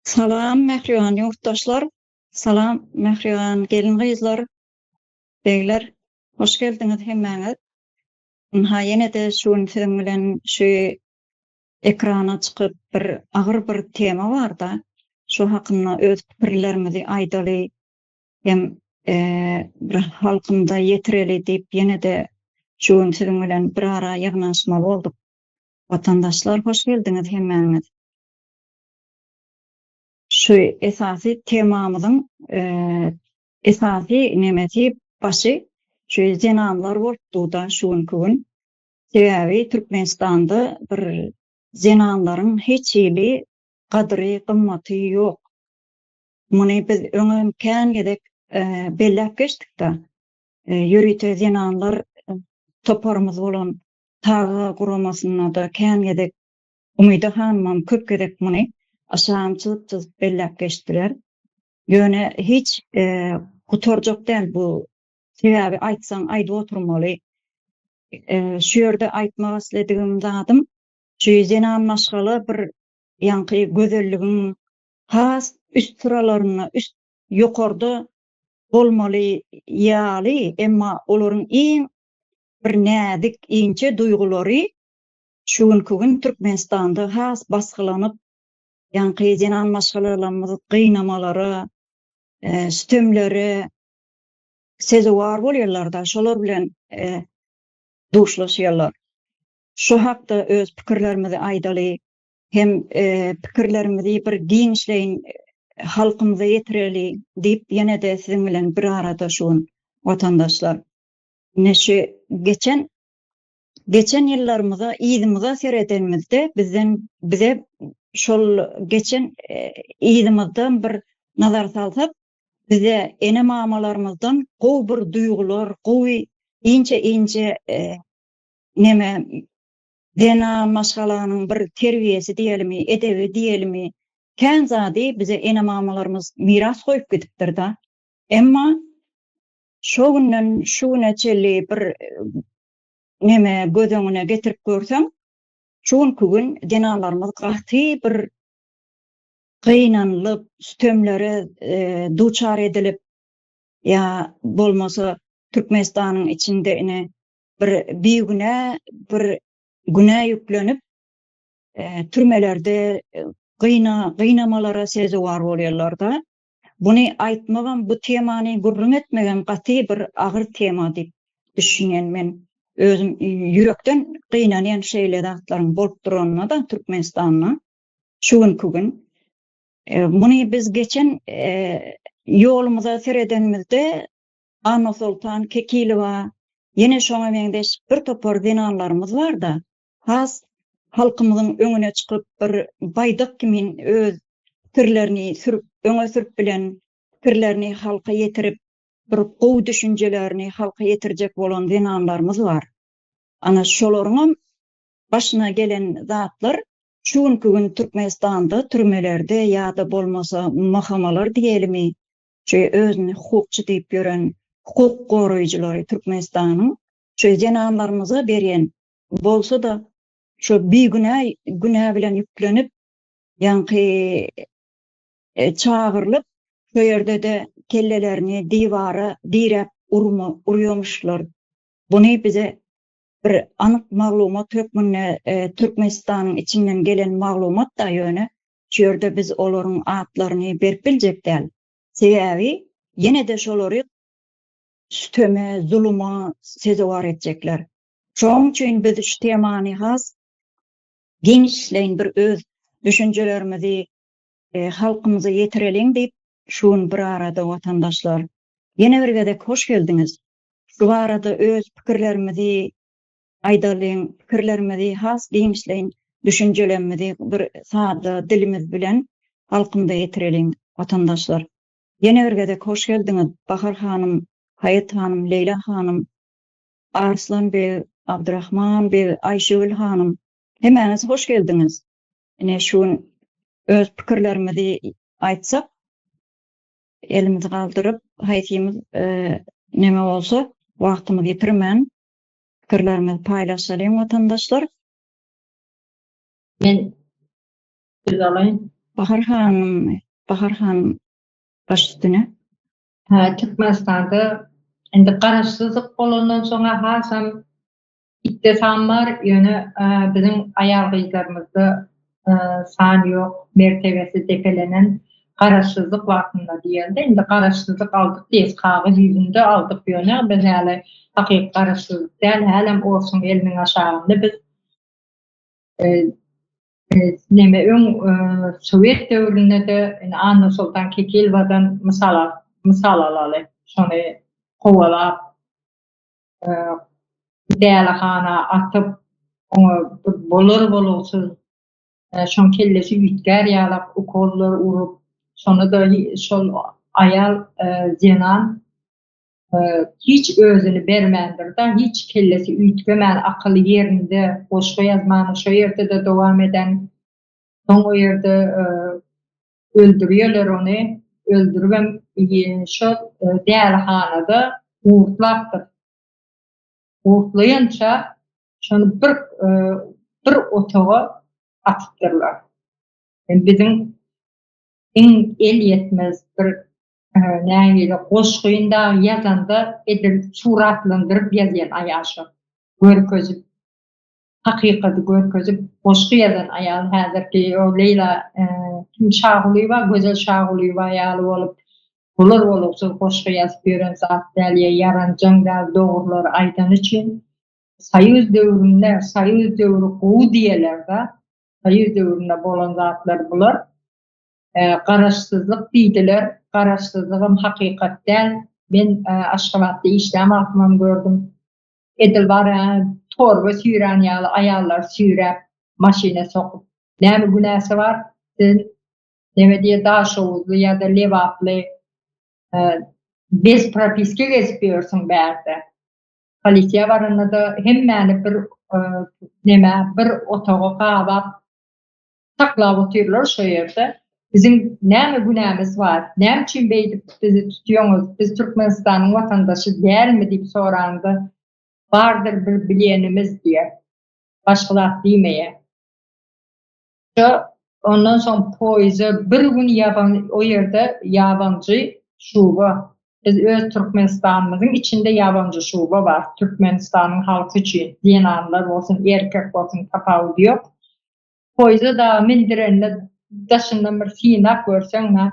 Salam mehriban yurttaşlar. Salam mehriban gelin gyzlar, beyler. Hoş geldiňiz hemmäňiz. Ha ýene de şuň film bilen şu ekrana çykyp bir agyr bir tema bar da. Şu hakynda öz pikirlerimizi aýdaly hem bir halkymda ýetireli diýip ýene de şuň film bilen bir ara ýagnaşmaly boldyk. Watandaşlar hoş geldiňiz hemmäňiz. Şu esasy temamyzyň esasy nemesi başy şu zenamlar bolupdy şuňky gün. Sebäbi Türkmenistanda bir zenamlaryň hiç biri gadry, gymmaty ýok. Muny biz öňem kän gedek belläp geçdik-de. Ýürüte zenamlar toparymyz bolan taga guramasyna da kän gedek umydy hanmam köp gedek muny aşamçylyk belläp geçdiler. Ýöne hiç gutorjak däl bu. Sebäbi aýtsaň aýdyp oturmaly. Şu ýerde aýtmak isledigim zadym şu zenamlaşgaly bir ýanky gözelligiň has üst sıralaryna üst ýokarda bolmaly ýaly, emma olaryň iň bir näzik inçe duýgulary şuňky gün Türkmenistanda has basgylanyp ýanky zenamlaşgalarymyzy gynamalara, stömlere sezewar bolýarlar da şolar bilen duşlaşýarlar. Şu hakda öz pikirlerimizi aýdaly hem pikirlerimizi bir giňişleýin halkymyza ýetireli diýip ýene de siziň bilen bir arada şuň watandaşlar. Neşe geçen ýyllarymyza ýylymiza seredenimizde bize şol geçen ýylymyzdan bir nazar salsak bize ene mamalarymyzdan gowy bir duýgular, gowy inçe neme dena maşgalanyň bir terbiýesi diýelimi, edebi diýelimi, kän zady bize ene mamalarymyz miras goýup gidipdir da. Emma şo günden şu neçeli bir neme gözeňine getirip görsem, şuňky gün denalarymyz gaty bir gynanylyp, stömlere duçar edilip, ya bolmasa Türkmenistanyň içinde ine bir biýugine, bir günä ýüklenip, türmelerde gynamalara sezewar bolýarlar da. Buny aýtmagan, bu temany gurrun etmegen gaty bir agyr tema diýip düşünýän men. Özüm ýürekden gynanýan şeýle zatlaryň bolup duranyna da Türkmenistanyň şuňky gün. Buny biz geçen ýolumyza seredenimizde Anna Sultan Kekilowa ýene şoňa meňdeş bir topar zenamlarymyz bar da. Has halkymyzyň öňüne çykyp bir baýdak kimin öz pikirlerini öňe sürüp bilen pikirlerini halka ýetirip bir gowy düşünjelerini halka ýetirjek bolan zenamlarymyz bar. Ana şolaryň başyna gelen zatlar şuňky gün Türkmenistanda türmelerde ýa-da bolmasa mahkamalar diýelimi, şu özüni hukukçy diýip gören hukuk goraýjylary Türkmenistanyň şu zenamlarymyza berýän bolsa da şu bir günä bilen ýüklenip ýanky çağırılıp şu ýerde de kellelerini diwara direp urýarmyşlar. Buny bize bir anyk maglumat hökmünde Türkmenistanyň içinden gelen maglumat da ýöne şu ýerde biz olaryň atlaryny berip biljek däl. Sebäbi ýene de şolary stöme, zuluma sezewar etjekler. Şoň üçin biz şu temany has genişleýin bir öz düşünjelerimizi halkymyza ýetireliň diýip şuň bir arada watandaşlar. Ýene bir gedek hoş geldiňiz. Şu arada öz pikirlerimizi aýdalyň, pikirlerimizi has genişleýin düşünjelerimizi bir sada dilimiz bilen halkymda ýetireliň watandaşlar. Ýene bir gedek hoş geldiňiz. Bahar hanym, Hayat hanym, Leyla hanym, Arslan bey, Abdurrahman bey, Aýşegül hanym. Hemmäňiz hoş geldiňiz. Ine şuň öz pikirlerimizi aýtsak, elimizi galdyryp, haýsymyz neme bolsa, wagtymy ýetirmän pikirlerimizi paýlaşalım watandaşlar. Men söz alayım. Bahar Hanım, Bahar Hanım baş üstüne. Türkmenistanda indi garaşsyzlyk bolandan soňra hasam ittesam bar ýöne bizim aýal gyzlarymyzda san ýok, mertebesi depelenen garaşsyzlyk wagtynda diýende indi garaşsyzlyk aldyk diýip kagyz ýüzünde aldyk ýöne biz häle hakyky garaşsyzlyk däl hälem olsun eliniň aşagynda biz neme öň Sowet döwründe de Anna Sultan Kekilbadan mysal alaly. Şonu howalap dälehana atyp oňa bolar-bolarsyz şoň kellesi ütgär ýalap ukollar urup şonu da şol aýal jenan hiç özüni bermendir da hiç kellesi ütgemän akyly ýerinde goşga ýazmany şo ýerde de dowam eden soň o ýerde öldürýärler ony öldürüp şo dälhanada uğurtlapdyr. Uğurtlaýança şonu bir otaga atypdyrlar. Bizim iň el ýetmez bir nähili goşgynda ýazanda edil suratlandyryp ýazýan aýaşy. Görkezip hakykaty görkezip goşgy ýazan aýal häzirki o Leyla kim Şahulyba, Gözel Şahulyba ýaly bolup bular bolupsa goşgy ýazyp beren zat däl ýaranjaň däl dogrulary aýdan üçin Saýyz döwründe, Saýyz döwrü gowy diýerler-de. Saýyz döwründe bolan zatlar bular. Garaşsyzlyk diýdiler. Garaşsyzlygym hakykat däl. Men Aşgabatda işläm atmam gördüm. Edil bara torba süýren ýaly aýallar süýräp maşina sokup. Näme günäsi bar? Neme diýe daşowuzly ýa-da lewaply bez propiska gezip ýörsiň bärde. Polisiýa baranda da hemmäni bir bir otaga gabap saklap otyrlar şo ýerde. Bizim näme günämiz bar? Näme üçin beýdip bizi tutýoňuz? Biz Türkmenistanyň watandaşy dälmi diýip sorandy. Bardyr bir bilýänimiz diýe. Başgalar diýmeýe. Şo ondan soň poýzy bir gün o ýerde ýabanjy şuba. Biz öz Türkmenistanymyzyň içinde ýabanjy şuba bar. Türkmenistanyň halky üçin ýenanlar bolsun, erkek bolsun tapawut ýok. Poýza da mindirende daşyndan bir synak görseň,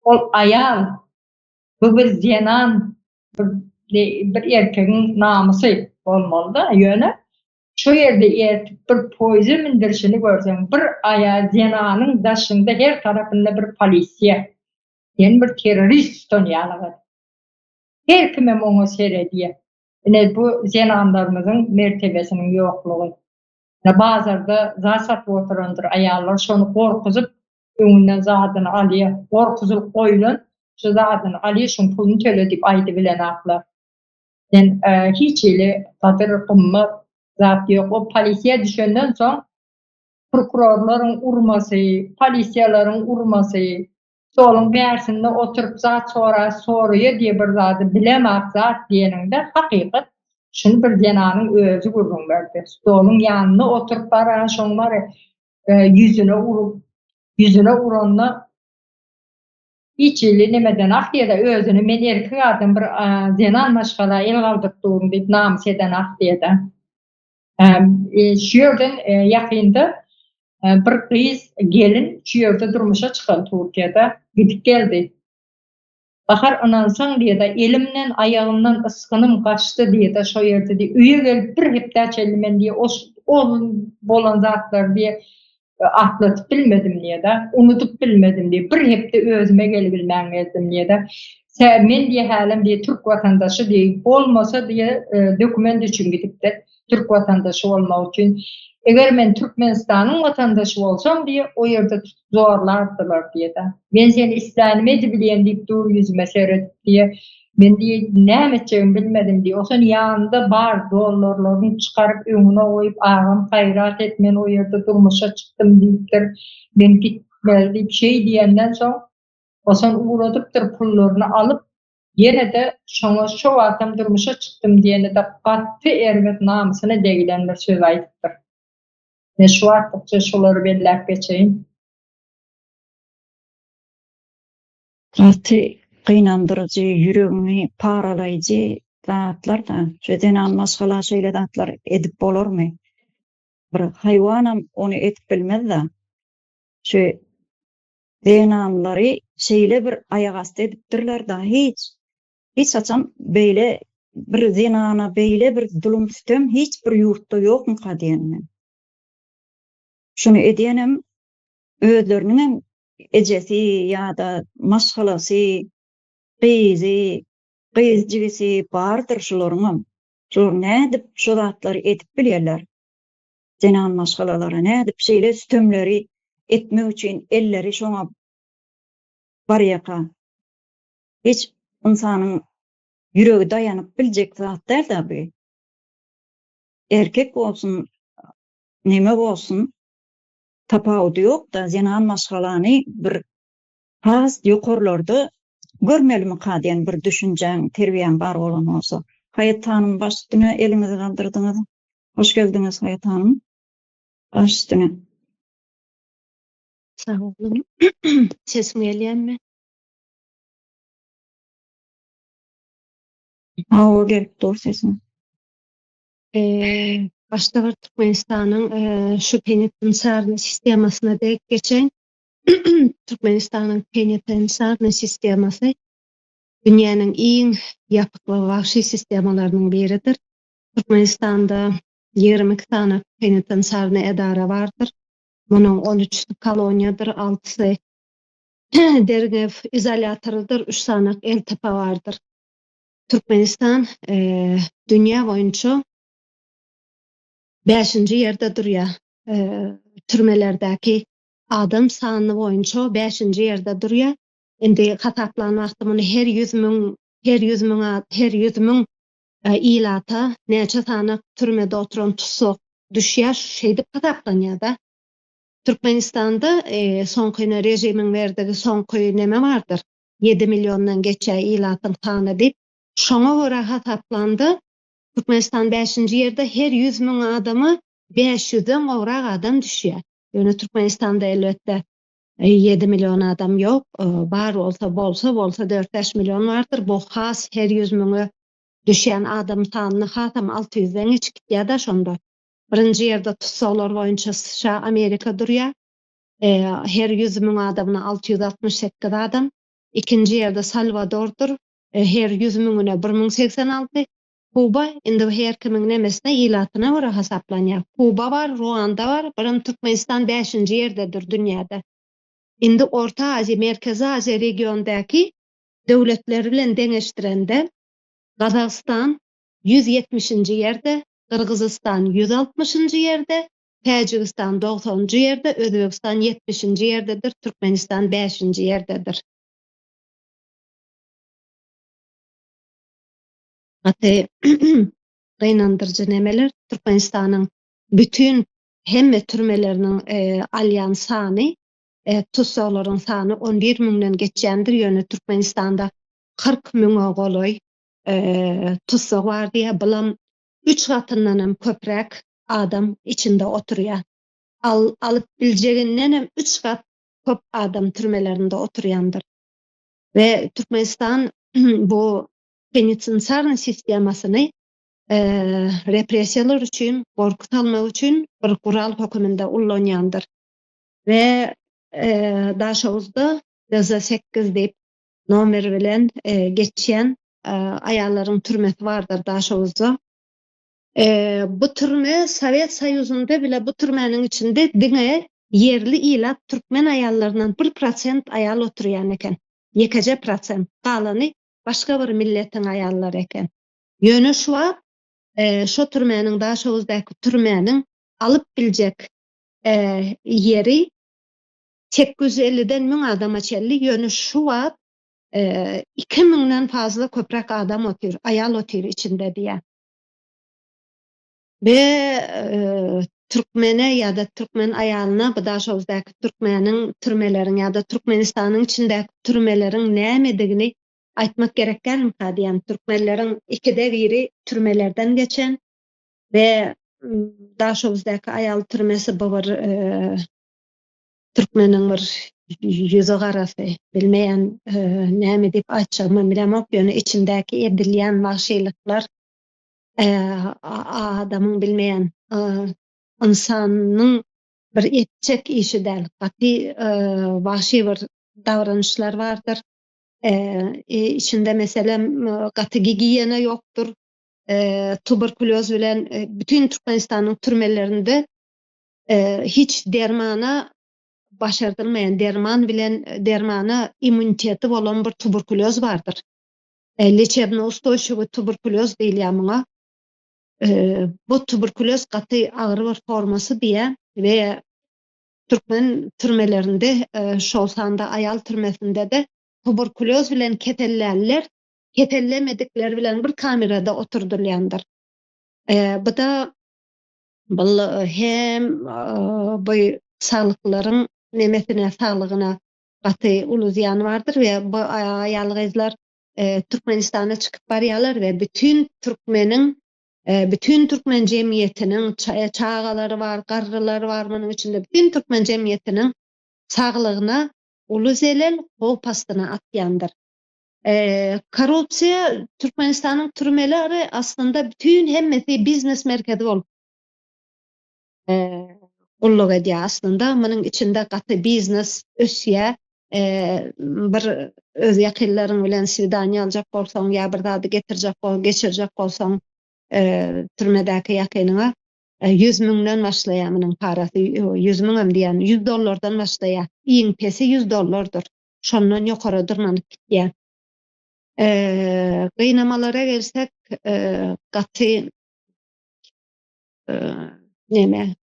ol aýal, bu bir jenan, bir erkegiň namysy bolmaly-da ýöne. Şo ýerde bir poýza mindirişini görseň, bir aýal jenanyň daşynda her tarapynda bir polisiýa, ýani bir terrorist tutanýarlar. Her kime oňa seredýär. Bu jenanlarymyzyň mertebesiniň ýoklugy. Bazarda zat satyp oturandyr aýallar şonu gorkuzyp öňünden zadyny alýar. Gorkuzyp goýulan şu zadyny alýar, şoň puluny töledip aýdy bilen aklar. Hiç ele gadyr gymmat zat ýok. O polisiýa düşenden soň prokurorlaryň urmasy, polisiýalaryň urmasy, şolun bärsinde oturup zat soraýa diýe bir zady bilemek zat diýeninde hakykat şunu bir jenanyň özü gurrun berdi. Stolun ýanyna oturup baran şoň bar yüzüne uranna hiç eli nemeden akdiýeda özüni men erkek adam bir jenan maşgala el galdyrdyň diýip namys eden akdiýeda. Şu ýerden ýakynda bir gyz gelin şu ýerde durmuşa çykan Türkiýede gidip geldi. Bahar anansaň diýe-de elimden aýagymdan ysgynym gaçdy diýe-de şo ýerde üýe gelip bir hepde çelmen diýe o bolan zatlar diýe atlatyp bilmedim diýe-de unutup bilmedim diýe bir hepde özüme gelip bilmäňizdim diýe-de men diýe hälem diýe Türk watandaşy diýe bolmasa diýe dokument üçin gidipdir. Türk watandaşy bolmak üçin eger men Türkmenistanyň watandaşy bolsam diýe o ýerde zorlardylar diýe-de. Men seni islämi bilen diýip dur ýüzüme seredip diýe men diýe näme etjegimi bilmedim diýe. Oşan ýanynda bar dollarlaryny çykaryp öňüne goýup agam gaýrat et men o ýerde durmuşa çykdym diýipdir. Men gitmeli diýip şey diýenden soň oşan uğradypdyr pullaryny alyp ýene-de şoňa şo wagtam durmuşa çykdym diýende de gatty ermet namysyna degilen bir söz aýdypdyr. Şu wagtça şolary belläp geçeýin. Gaty gynandyrjy, ýüregini paralayjy zatlar da, şeýden masgala şeýle zatlar edip bolarmy? Bir haýwanam onu etip bilmez-de. Şu denamlary şeýle bir aýagasty edipdirler da hiç açam beýle bir zenana beýle bir zulüm sistem hiç bir ýurtda ýokmy diýenmen. Şunu edýenem özleriniň ejesi ýa-da maşgalasy, gyzy, gyzjygy bardyr şolaryň. Şol nädip şu zatlary edip bilýärler. Zenan maşgalalary nädip şeýle sistemleri etmek üçin elleri şoňa barýaka. Hiç insanyň ýüregi daýanyp biljek zatlar da bu. Erkek bolsun, neme bolsun, tapawudy ýok da zenan maşgalany bir has ýokarlarda görmelimi diýen bir düşünjäň, terbiýäň bar bolan bolsa. Haýat Hanım baş üstüne elinizi galdyrdyňyz. Hoş geldiňiz Haýat Hanım. Baş üstüne. Sağ olun. Sesim gelýärmi? Hawa gelip dur sesin. Başta bir Türkmenistanyň şu penitensiarny sistemasyna dek geçen Türkmenistanyň penitensiarny sistemasy dünýäniň iň ýapykly wahşy sistemalarynyň biridir. Türkmenistanda 22 tane penitensiarny edara bardyr. Munyň 13 koloniýadyr, 6-sy dergew izolatorydyr, 3 sanak eltapa bardyr. Türkmenistan dünýä boýunça 5-nji ýerde durýar. Türmelerdäki adam sany boýunça 5-nji ýerde durýar. Endi hataplan wagty muny her 100 000 ilata näçe sanak türmede oturan tutsak düşýär şeýdip hataplanýar da. Türkmenistanda soňky rejimiň berdigi soňky neme bardyr? 7 milyondan geçe ilatyň sany diýip şoňa görä hataplandy. Türkmenistan 5-nji ýerde her 100 000 adamy 500-den gowrak adam düşýär. Ýöne Türkmenistanda elbetde 7 milyon adam ýok. Bar bolsa 4-5 milyon bardyr. Bu has her 100 000'e düşen adam sanyny hatam 600'den hiç gitýär da şonda. Birinji ýerde tutsalar boýunça США, Amerika durýar. Her 100 000 adamyna 668 adam. İkinji ýerde Salvadordur. Her 100 000'üne 1086. Kuba indi her kimiň nemesine ilatyna görä hasaplanýar. Kuba bar, Ruanda bar, birim Türkmenistan 5-nji ýerdedir dünýäde. Indi Orta Aziýa, Merkezi Aziýa regiondaky döwletler bilen deňeşdirende Gazaqstan 170-nji ýerde, Kyrgyzstan 160-njy ýerde, Täjikistan 90-njy ýerde, Özbekistan 70-nji ýerdedir, Türkmenistan 5-nji ýerdedir. Hatta gynandyrjy nemeler Türkmenistanyň bütün hemme türmeleriniň alýan sany, tutsalaryň sany 11 000'den geçýändir. Ýöne Türkmenistanda 40 000'a goloý tutsak bar diýär. Bulam 3 gatyndan hem köprek adam içinde oturýar. Alyp biljeginden hem 3 gat köp adam türmelerinde oturýandyr. Ve Türkmenistan bu penitensiarny sistemasyny repressiýalar üçin, gorkutalmak üçin bir gural höküminde ullanýandyr. Ve daşawuzda 8 diýip nomer bilen geçýän aýallaryň türmesi bardyr daşawuzda. Bu türme Sowet Soýuzynda bile bu türmenin içinde diňe yerli ilat türkmen aýallarynyň 1% aýal oturýan eken. 2% galany başga bir milletiň aýallary eken. Ýöne şu wagt şu türmeniň daşawuzdaky türmeniň alyp biljek yeri 850'den 1000 adama çelli. Ýöne şu wagt 2000'den fazla köprek adam otur, aýal otur içinde diýär. Ve Türkmene ya da Türkmen aýalyna bu daşawuzdaky türkmeniň türmeleriň ya da Türkmenistanyň içindäki türmeleriň nämedigini aýtmak gerek gelmi diýen. Türkmenleriň 2de biri türmelerden geçen ve daşawuzdaky aýal türmesi bu bir Türkmeniň bir yüzü garasy, bilmeýän näme diýip aýtjagmy bilemok, ýöne içindäki edilýän wahşylyklar adamyň bilmeýän insanyň bir etjek işi däl. Gaty wahşy bir davranyşlar bardyr. İçinde meselem gaty gigiyena ýokdur. Tuberkuloz bilen bütün Türkmenistanyň türmelerinde hiç dermana başardylmayan, derman bilen dermana immuniteti bolan bir tuberkuloz bardyr. Lечебный устойчивый tuberkuloz diýilýär muňa. Bu tuberkuloz gaty agyr bir formasy diýe we Türkmen türmelerinde şol sanda aýal türmesinde de tuberkuloz bilen ketellerler ketellemedikleri bilen bir kamerada oturdurlandyr. Bu da hem bu saglyklaryň nemetine saglygyna gaty uly ziýany bardyr we bu aýal gyzlar Türkmenistana çykyp barýarlar we bütün Türkmen jemgyýetiniň çagalary bar, garrylary bar, munyň içinde bütün Türkmen jemgyýetiniň saglygyna uly zelal hop astyna atýandyr. Korrupsiýa Türkmenistanyň türmeleri aslında bütün hemmesi biznes merkezi bolup gulluk edýär aslında. Munyň içinde gaty biznes ösýär. Bir öz ýakynlaryň bilen swidaniýa aljak bolsaň ýa bir zady geçirjek bolsaň türmedäki ýakynyňa 100 000'dan başlaýar munyň parasy. 100 000 hem diýen $100'dan başlaýar. Iň pesi $100'dur. Şondan ýokary dyrnanyp gitýär. Gynamalara gelsek gaty neme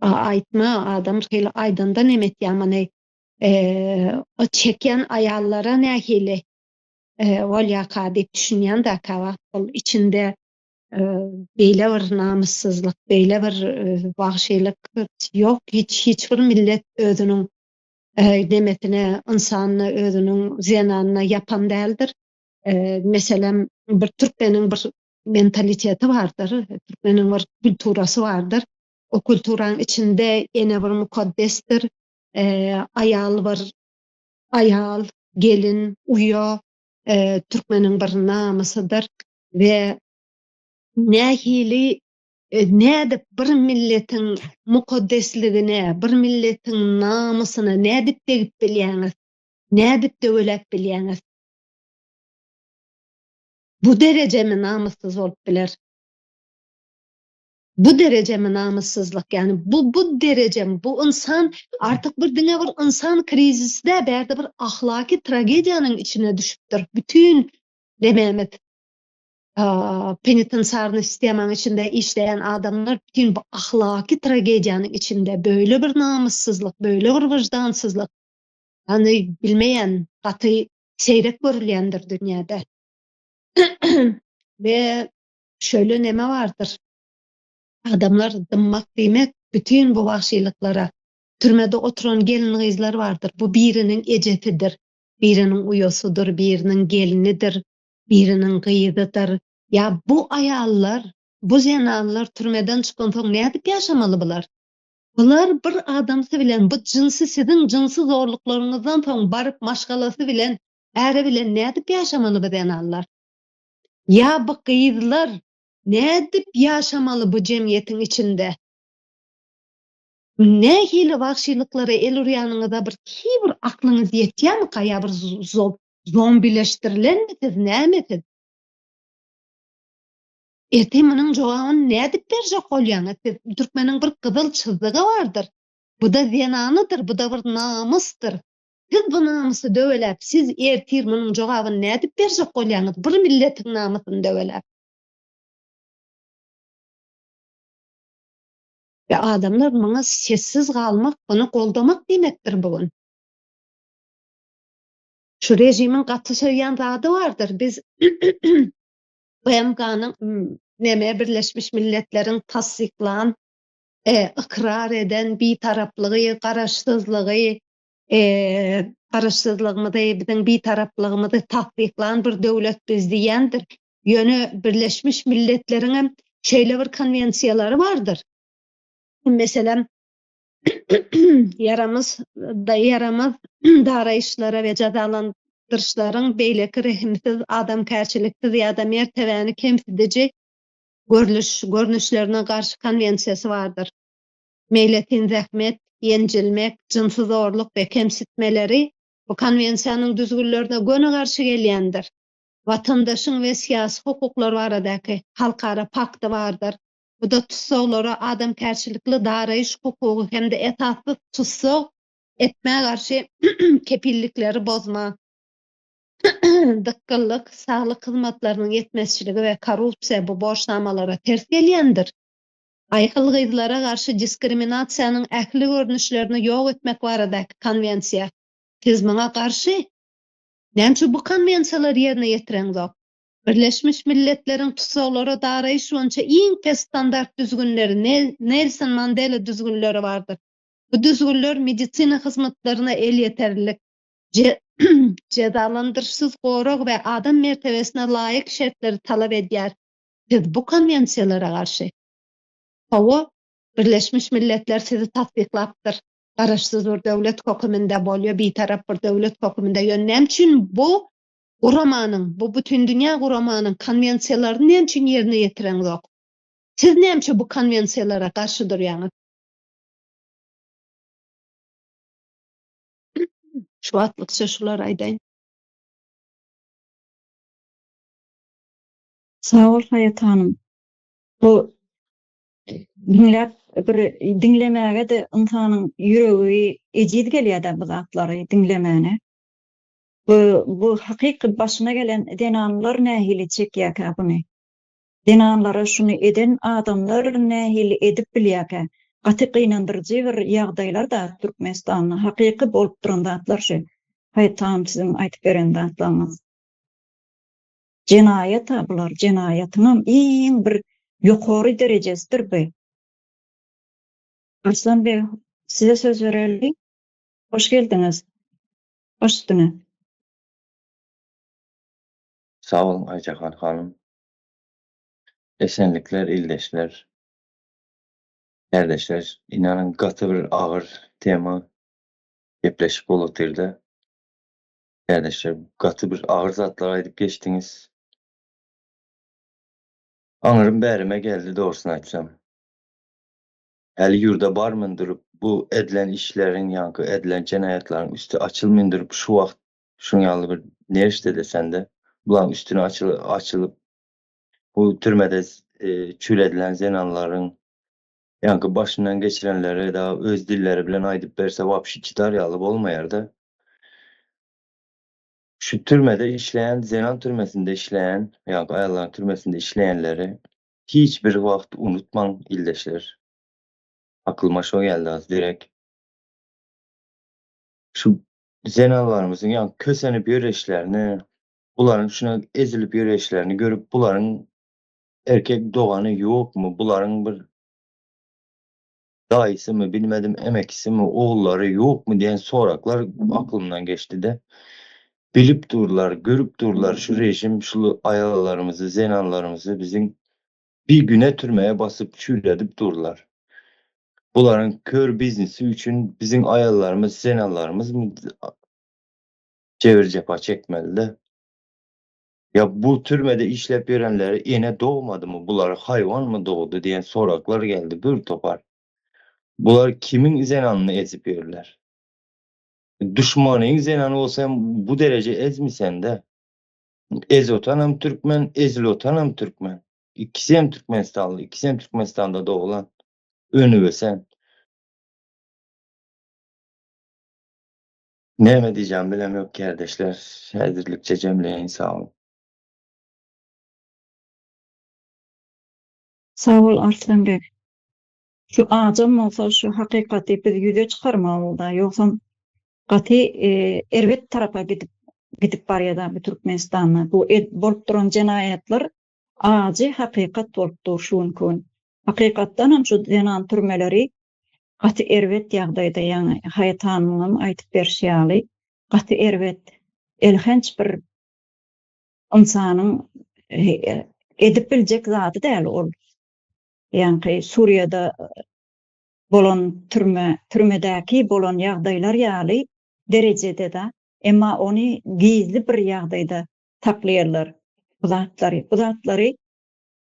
aýtma adam hili aýdyndan emetýär many o çeken aýallara nähili walýaka diýip düşünýän da kawak içinde beýle bir namyssızlyk, beýle bir wahşylyk ýok. Hiç bir millet özüniň demetine, insanyny özüniň ziyanyna ýapan däldir. Meselem bir türkmeniň bir mentaliteti bardyr, türkmeniň bir kulturasy bardyr. O kulturaň içinde ene bir mukaddesdir. Aýal, gelin, uýa türkmeniň bir namysydyr we nähili nädip bir milletiň mukaddesligine, bir milletiň namysyna nädip degip bilýäňiz, nädip döwelek bilýäňiz. Bu derecemi namyssız bolup biler. Bu derecemi namyssızlyk, yani bu derecem, bu insan artık bir diňe bir insan krizisde, bärde bir ahlaki tragediýanyň içine düşüpdir. Bütün dememiz penitensarny sistemaň içinde işleýän adamlar bütün bu ahlaki tragediýanyň içinde böyle bir namyssızlyk, böyle bir wyjdansızlyk hani bilmeýän gaty seýrek görülýändir dünýäde. Ve şöyle neme vardır. Adamlar dımmak diýmek bütün bu wahşylyklara. Türmede oturan gelin gyzlar vardır. Bu birinin ejetidir, birinin uyosudur, birinin gelinidir, birinin gyzydyr. Ya bu aýallar, bu zenallar türmeden çykan soň nädip ýaşamaly bular? Bular bir adamsy bilen, bu jinsy siziň jinsy zorluklaryňyzdan soň baryp maşgalasy bilen, äre bilen nädip ýaşamaly bu zenallar? Ya bu gyzlar nädip ýaşamaly bu jemgyýetiň içinde? Nähili wahşylyklara el urýanyňyza bir aklyňyz ýetýärmi? Kaya bir zombileşdirilen siz näme? Erteň munyň jogabyny nädip berjek bolýaňyz? Türkmeniň bir gyzyl çyzdygy bardyr. Bu da zenanydyr, bu da bir namysdyr. Siz bu namysy döwelep, siz ertir munyň jogabyny nädip berjek bolýaňyz? Bir milletiň namysyny döwelep. Ve adamlar bana sessiz kalmak, bunu koldamak demektir bugün. Şu rejimin katı söyleyen zady vardır. Biz BMK'nın Birleşmiş Milletler'in tasdiklan, ikrar eden bir taraflığı, karaşsızlığımızı, bizim bir taraflığımızı tasdiklan bir devlet biz diyendir. Yönü Birleşmiş Milletler'in şöyle bir konvensiyaları vardır. Mesela yaramaz darayışlara ve jazalandyrışlaryň beýleki rehimsiz, adamkärçiliksiz ýa-da mertebäni kemsitici görnüşlerine garşy konwensiýasy bardyr. Meýletin zähmet, ýenjilmek, jynsy zorluk we kemsitmeleri bu konwensiýanyň düzgünlerine göne garşy gelýändir. Vatandaşyň we syýasy hukuklary baradaky halkara pakty bardyr. Bu da tutsaglara adamkärçilikli daraýyş hukugy hemde esasly tutsag etmäge garşy kepillikleri bozma, dıkkyllyk, saglyk hyzmatlarynyň ýetmezçiligi we korrupsiýa bu borçnamalara ters gelýändir. Aýkyl gyzlara garşy diskriminasiýanyň ähli görnüşlerini ýok etmek baradaky konwensiýa tizmine garşy näçe bu konwensiýalar ýerine ýetireňok? Birleşmiş Milletleriň tutsaglara daraýyş boýunça iň pes standart düzgünleri, Nelson Mandela düzgünleri bardyr. Bu düzgünler medisina hyzmatlaryna el ýeterlik, jazalandyrşyz gorag we adam mertebesine laýyk şertleri talap edýär. Biz bu konwensiýalara garşy Hawa Birleşmiş Milletler sizi tatbiklapdyr. Garaşsyz bir döwlet höküminde bolýar, bitarap bir döwlet höküminde ýönem üçin bu guramanyň, bu bütün dünýä guramanyň konwensiýalaryny näçe ýerine ýetireňok? Siz näçe bu konwensiýalara garşy durýaňyz? Şu watlykça şular aýdaýyn. Sağ ol Hayat Hanım. Bu dinläp bir dinlemäge de insanyň ýüregi ejid gelýär bu zatlary dinlemäne. Bu hakyky başyna gelen denanlar nähili çekýär buny. Denanlara şunu eden adamlar nähili edip bilýär. Gaty gynandyrjy bir ýagdaýlar da Türkmenistanyň hakyky bolup duran zatlar şu. Hayat Hanım sizin aýtyp beren zatlaryňyz. Cinayet bular, cinayetin iň bir ýokary derejesidir bu. Arslan Bey, size söz verelim. Hoş geldiňiz. Baş üstüne. Sağ olun Aycahan hanım. Esenlikler, ildeşler, kardeşler. İnanın katı bir ağır tema gepleşip olutirdi. Kardeşler, katı bir ağır zatlara aydıp geçtiniz. Anırım bärime geldi doğrusunu açsam. Heli yurda barmındırıp bu edilen işlerin yankı, edilen cinayetlerin üstü açılmındırıp şu vakt şun yanlı bir nerişte desen de bulan üstüne açılıp bu türmede çül edilen zenanların yankı başından geçirenleri daha öz dilleri bilen aydıp berse vapşi çitar yalıp olmayar da şu türmede işleyen, zenan türmesinde işleyen yankı ayarların türmesinde işleyenleri hiçbir vakt unutman ildeşler. Aklıma şu geldi az direkt. Şu zenalarımızın yankı kösenip yöreşlerini, buların şuna ezilip yöreşlerini görüp buların erkek doğanı yok mu? Buların bir dayısı mı, bilmedim emekisi mi, oğulları yok mu diyen soraklar aklımdan geçti de. Bilip dururlar, görüp dururlar şu rejim, şu ayalalarımızı, zenanlarımızı bizim bir güne türmeye basıp çürledip dururlar. Buların kör biznesi için bizim ayalarımız, zenanlarımız mı cevir cepa çekmeli de. Ya bu türmede işlep görenleri yine doğmadı mı? Bular hayvan mı doğdu diyen soraklar geldi bir topar. Bular kimin zenanını ezip yerler? Düşmanın zenanı olsa bu derece ezmisen de ez otanam Türkmen, ezil otanam Türkmen. İkisi hem Türkmenistanlı, ikisi hem Türkmenistan'da doğulan önü ve sen. Ne diyeceğim bilem yok kardeşler. Hazırlıkça cemleyin sağ olun. Sağ ol Arslan Bey. Şu acam olsa şu hakykati biz ýüze çykarmaly da, ýoksa gaty erwet tarapa gidip barýar bu Türkmenistanyň. Bu bolup duran jinayetler ajy hakykat bolup durşuň kun. Hakykatdan hem şu zenan türmeleri gaty erwet ýagdaýda, ýani Hayat Hanymyň aýtyp berýäli, gaty erwet elhenç bir insanyň edip biljek zaty däl ol. Ýani Suriýada bolan türmedäki bolan ýagdaýlar ýaly derejede de, emma ony gizli bir ýagdaýda taklaýarlar. Bu zatlary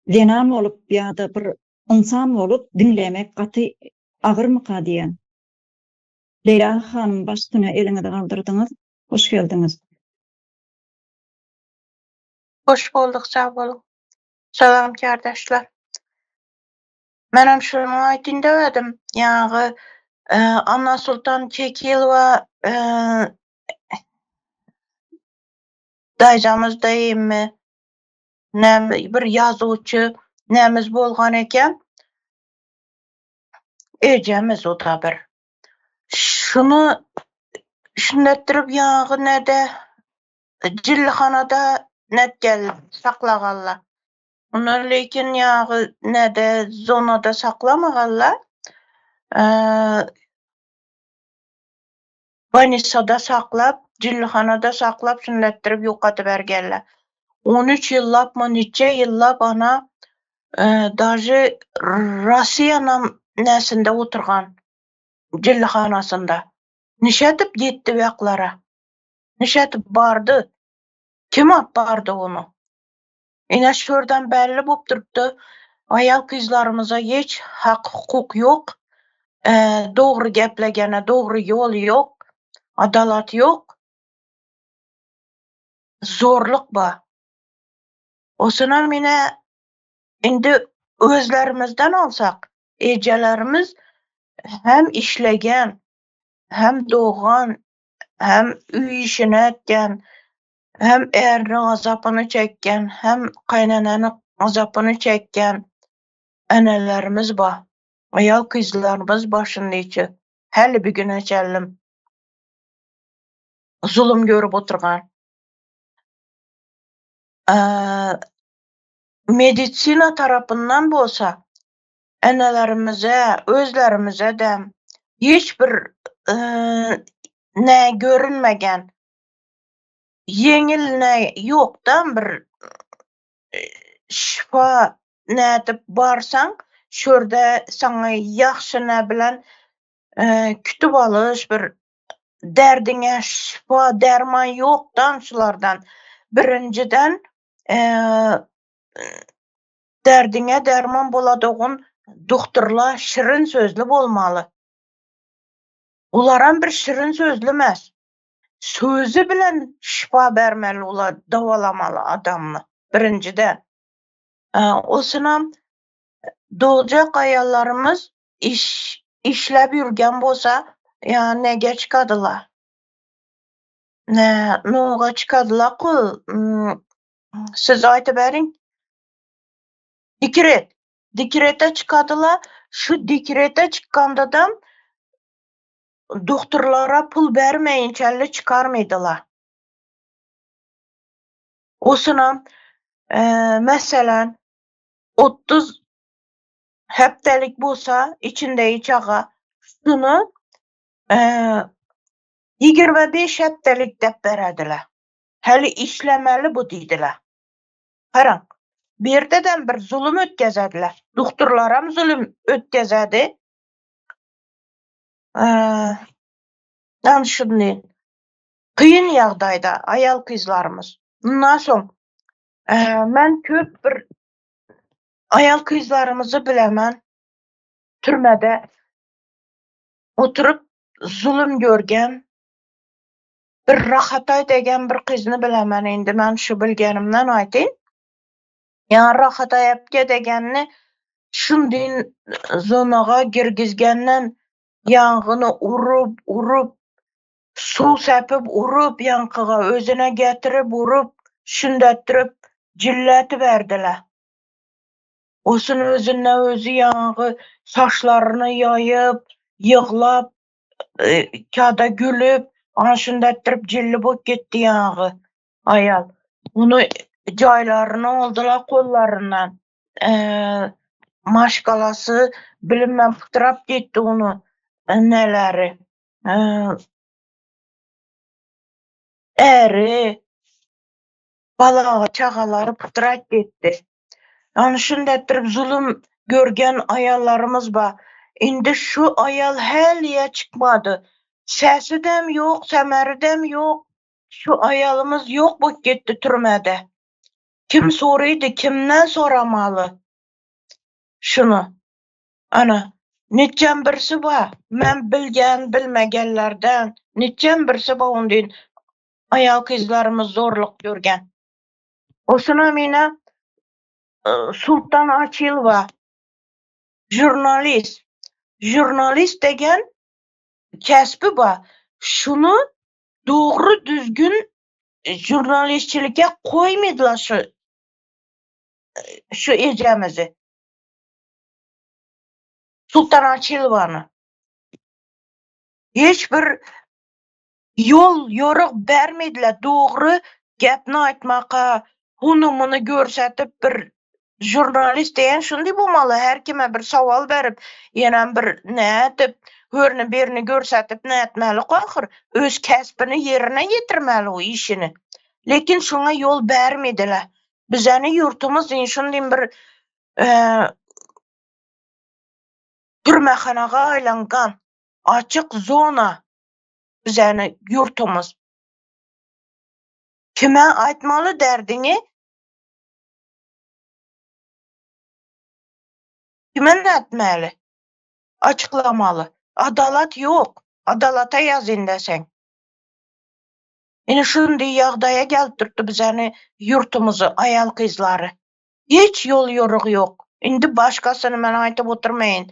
zenan bolup ýa-da bir insan bolup dinlemek gaty agyrmyka diýen. Leyla hanym başyna eliňizi galdyrdyňyz. Hoş geldiňiz. Hoş bulduk, sağ olun. Salam kardeşler. Menem şunu aýtyn dedim. Ýaňy Anna Sultan Kekilova daýjamyz diýipmi? Näme bir ýazyjy nämiz bolgan eken. Ejemiz o da bir. Şunu şundetdirip ýaňy näde jillihanada netgel saklaganlar. Onu lekin ýaňy näde zonada saklamagalar. Banisada saklap, jillihanada saklap şundetdirip ýokatyp bergenler. 13 ýyllapmy, neçe ýyllap ana daji Russiýanyň näsinde oturgan jillihanasynda. Nişetip gitti ýaklara? Nişetip bardy? Kim ap bardy onu? Ine şurdan belli bolup durupdy. Aýal kyzlarymyza hiç hak hukuk ýok. Dogry geplegene dogry ýol ýok. Adalat ýok. Zorluk ba. Osuna mine indi özlerimizden alsak, ejelerimiz hem işlegen, hem doğan, hem üy işini etken, hem erinin azapını çekken, hem kaynananın azapını çekken enelerimiz ba. Ayal kızlarımız başında içi. Heli bir güne çellim. Zulüm görüp oturgan. Medisina tarapından bolsa enelerimize, özlerimize de hiçbir ne görünmegen, yeňil ne ýokdan bir şifa nädip barsaň, şurda saňa ýaxşy nä bilen kütüp alyş bir derdiňe şifa, derman ýokdan şulardan. Birinciden derdiňe derman boladygan doktorlar şirin sözlü bolmaly. Ularam bir şirin sözlümäs. Sözü bilen şifa bermeli, ular dawalamaly adamny. Birinciden. Osunam doğacak ayallarımız işlep yürgen bolsa, yani ne geç kadılar. Noga çıkadılar ku, siz aytı berin. Dikrete çıkadılar. Şu dikrete çıkkanda da doktorlara pul bermeyinçelli çıkarmaydılar. Osuna meselen 30 heptelik bolsa içinde içağa şunu 25 heptelik dep berediler. Heli işlemeli bu diýdiler. Haram. Berdeden bir zulüm ötkezediler. Doktorlara mı zulüm ötkezedi? Ben şunu deyin. Kıyın ýagdaýda ayal kızlarımız. Bundan soň men köp bir ayal kızlarımızı bilemen. Türmede oturup zulüm görgen bir Rahatay degen bir kızını bilemen. Indi men şu bilgenimden aýtyn. Yani Rahatay epke degenini şundiň zonaga girgizgenden ýangıny urup suw sepip urup ýankyga özüne getirip urup şundetdirip jilleti berdiler. Osun özüne özü ýangy saçlaryny ýaýyp, ýyglap, kada gülüp, ana şundetdirip jilli bolup gitdi ýangy ayal. Onu jaýlaryny aldylar kollaryndan. Maşgalası bilinmem pıtırap gitti onu neleri. Eri, balaga çağaları pıtırap gitti. Yani şundettirip zulüm görgen ayallarımız ba. indi şu ayal heliye çıkmadı. Sesi dem yok, semeri dem yok. Şu ayalımız yok bu gitti türmede. Kim soruydu, kimden soramalı? Şunu. Ana, neçen birisi var. Men bilgen, bilmegenlerden. Neçen birisi var ondin. Ayal kızlarımız zorluk görgen. Osuna mina Sultan Açil var. Jurnalist. Jurnalist degen kesbi var. Şunu doğru düzgün jurnalistçilike koymadılar şu ecemizi. Sultan Açilvan'ı. Hiçbir yol yoruq bermediler. Doğru gepni aytmaqa, hunumunu görsetip bir jurnalist deyen şunday bolmaly. Her kime bir saval berip, ýene bir nädip, hörni birini görsetip näetmeli ahir öz kesbini yerine getirmeli o işini. Lekin şuna yol bermediler. Bizani yurtumuz şunday bir türmehanaga aylangan açık zona bizani yurtumuz. Kime aytmalı derdini? Kime näetmeli? Açıklamalı. Adalat yok. Adalata yazın desen. Ene şunday ýagdaýa gelip turupdy bizani yurtumuzu, ayal kızlary. Hiç yol yoruq yok. Indi başkasyny men aytyp oturmaýyn.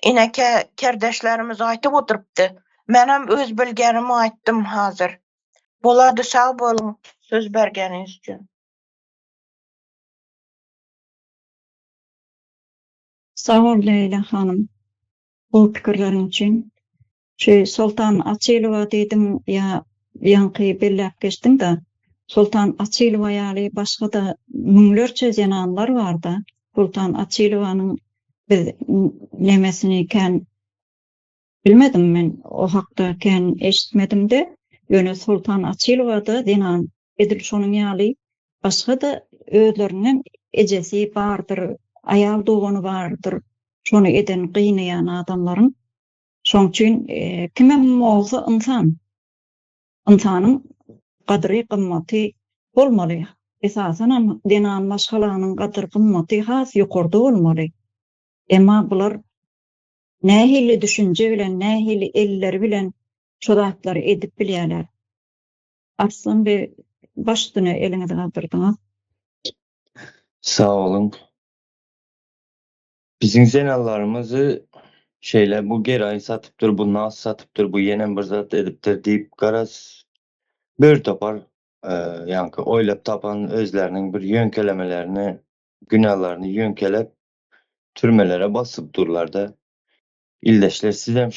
Ine kerdeşlerimiz aytyp oturupdy. Men hem öz bilgenimi aýtdym hazır. Bolady, sag bolun söz bergeniňiz üçin. Sağ ol Leyla hanım. Bu pikirlerin için. Sultan Açilova dedim ya, yankı bellep geçtim de Sultan Açilova ýaly başga da müňlerçe zenanlar vardı. Sultan Açilova'nın biz nemesini ken bilmedim men, o hakda ken eşitmedim de ýöne Sultan Açilova da zenan edil şonuň ýaly başga da özleriniň ejesi bardyr, ayal dogany bardyr. Şonu eden gynýan adamlaryň. Şoň üçin kime bolsa insan. İnsanyň gadry gymmaty bolmaly. Esasen denan başgalanyň gadry gymmaty has ýokurda bolmaly. Emma bular nähili düşünje bilen, nähili eller bilen şodatlary edip bilýärler. Aslyn bir başdyny eliňizde galdyrdyňyz. Sağ olun. Bizim zenallarımızı bu gerayı satıptır, bu nas satıptır, bu yenen bir zat edipdir deyip garaz bir topar yankı oylap tapan özlerinin bir yönkelemelerini, günahlarını yönkelep türmelere basıp durlarda. İldeşler sizem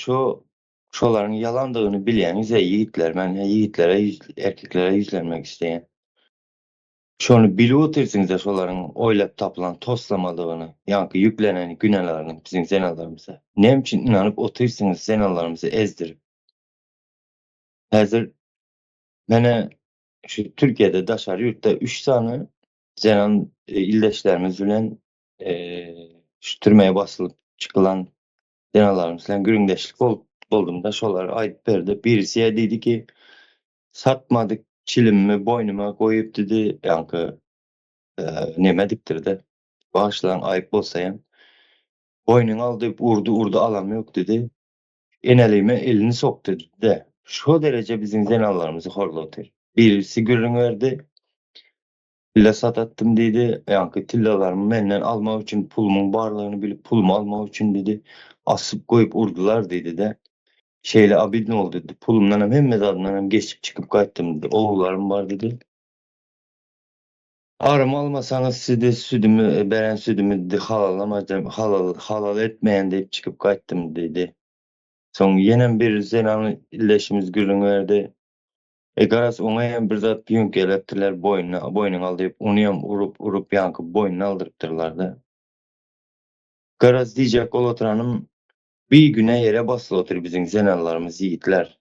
şoların yalandığını bilýäniz yiğitler. Men yiğitlere, erkeklere yüzlenmek isteyen. Şonu bilip otursunuz şolaryň oýlap tapylan toslamalygyny, ýa-ni ýüklenen günahlarını bizim zenalarymyza. Nem üçin inanyp otursunuz zenalarymyzy ezdirip. Häzir mene şu Türkiýede daşary ýurtda 3 sany zenan ildeşlerimiz bilen şu türmeye basılıp çıkılan zenalarymyz bilen gürüňdeşlik boldum da şolary aýdyp berdi. Birisi diýdi ki satmadyk çilimimi boynuma koyup dedi yankı neme dipdir de bağışlayan ayıp bolsayan boynun al deyip urdu alam yok dedi. Enelime elini soktu dedi de şu derece bizim zenalarımızı horladı. Birisi gürün verdi. Tilla satattım dedi. Yankı tillalarımı menden almak için pulumun barlarını bilip pulumu almak için dedi. Asıp koyup urdular dedi de. Abid ne oldu dedi. Pulumdan hem mezarından hem geçip çıkıp kayttım dedi. Oğullarım var dedi. Arım almasanız size südümü, beren südümü dedi. Halal etmeyen deyip çıkıp kayttım dedi. Son yenen bir zenan illeşimiz gülün verdi. Garas ona hem bir zat yünk elettiler boynun al deyip onu hem urup yankı boynunu aldırıptırlar da. Garas diyecek ol oturanım bir güne yere basılı otur bizim zenanlarımız yiğitler.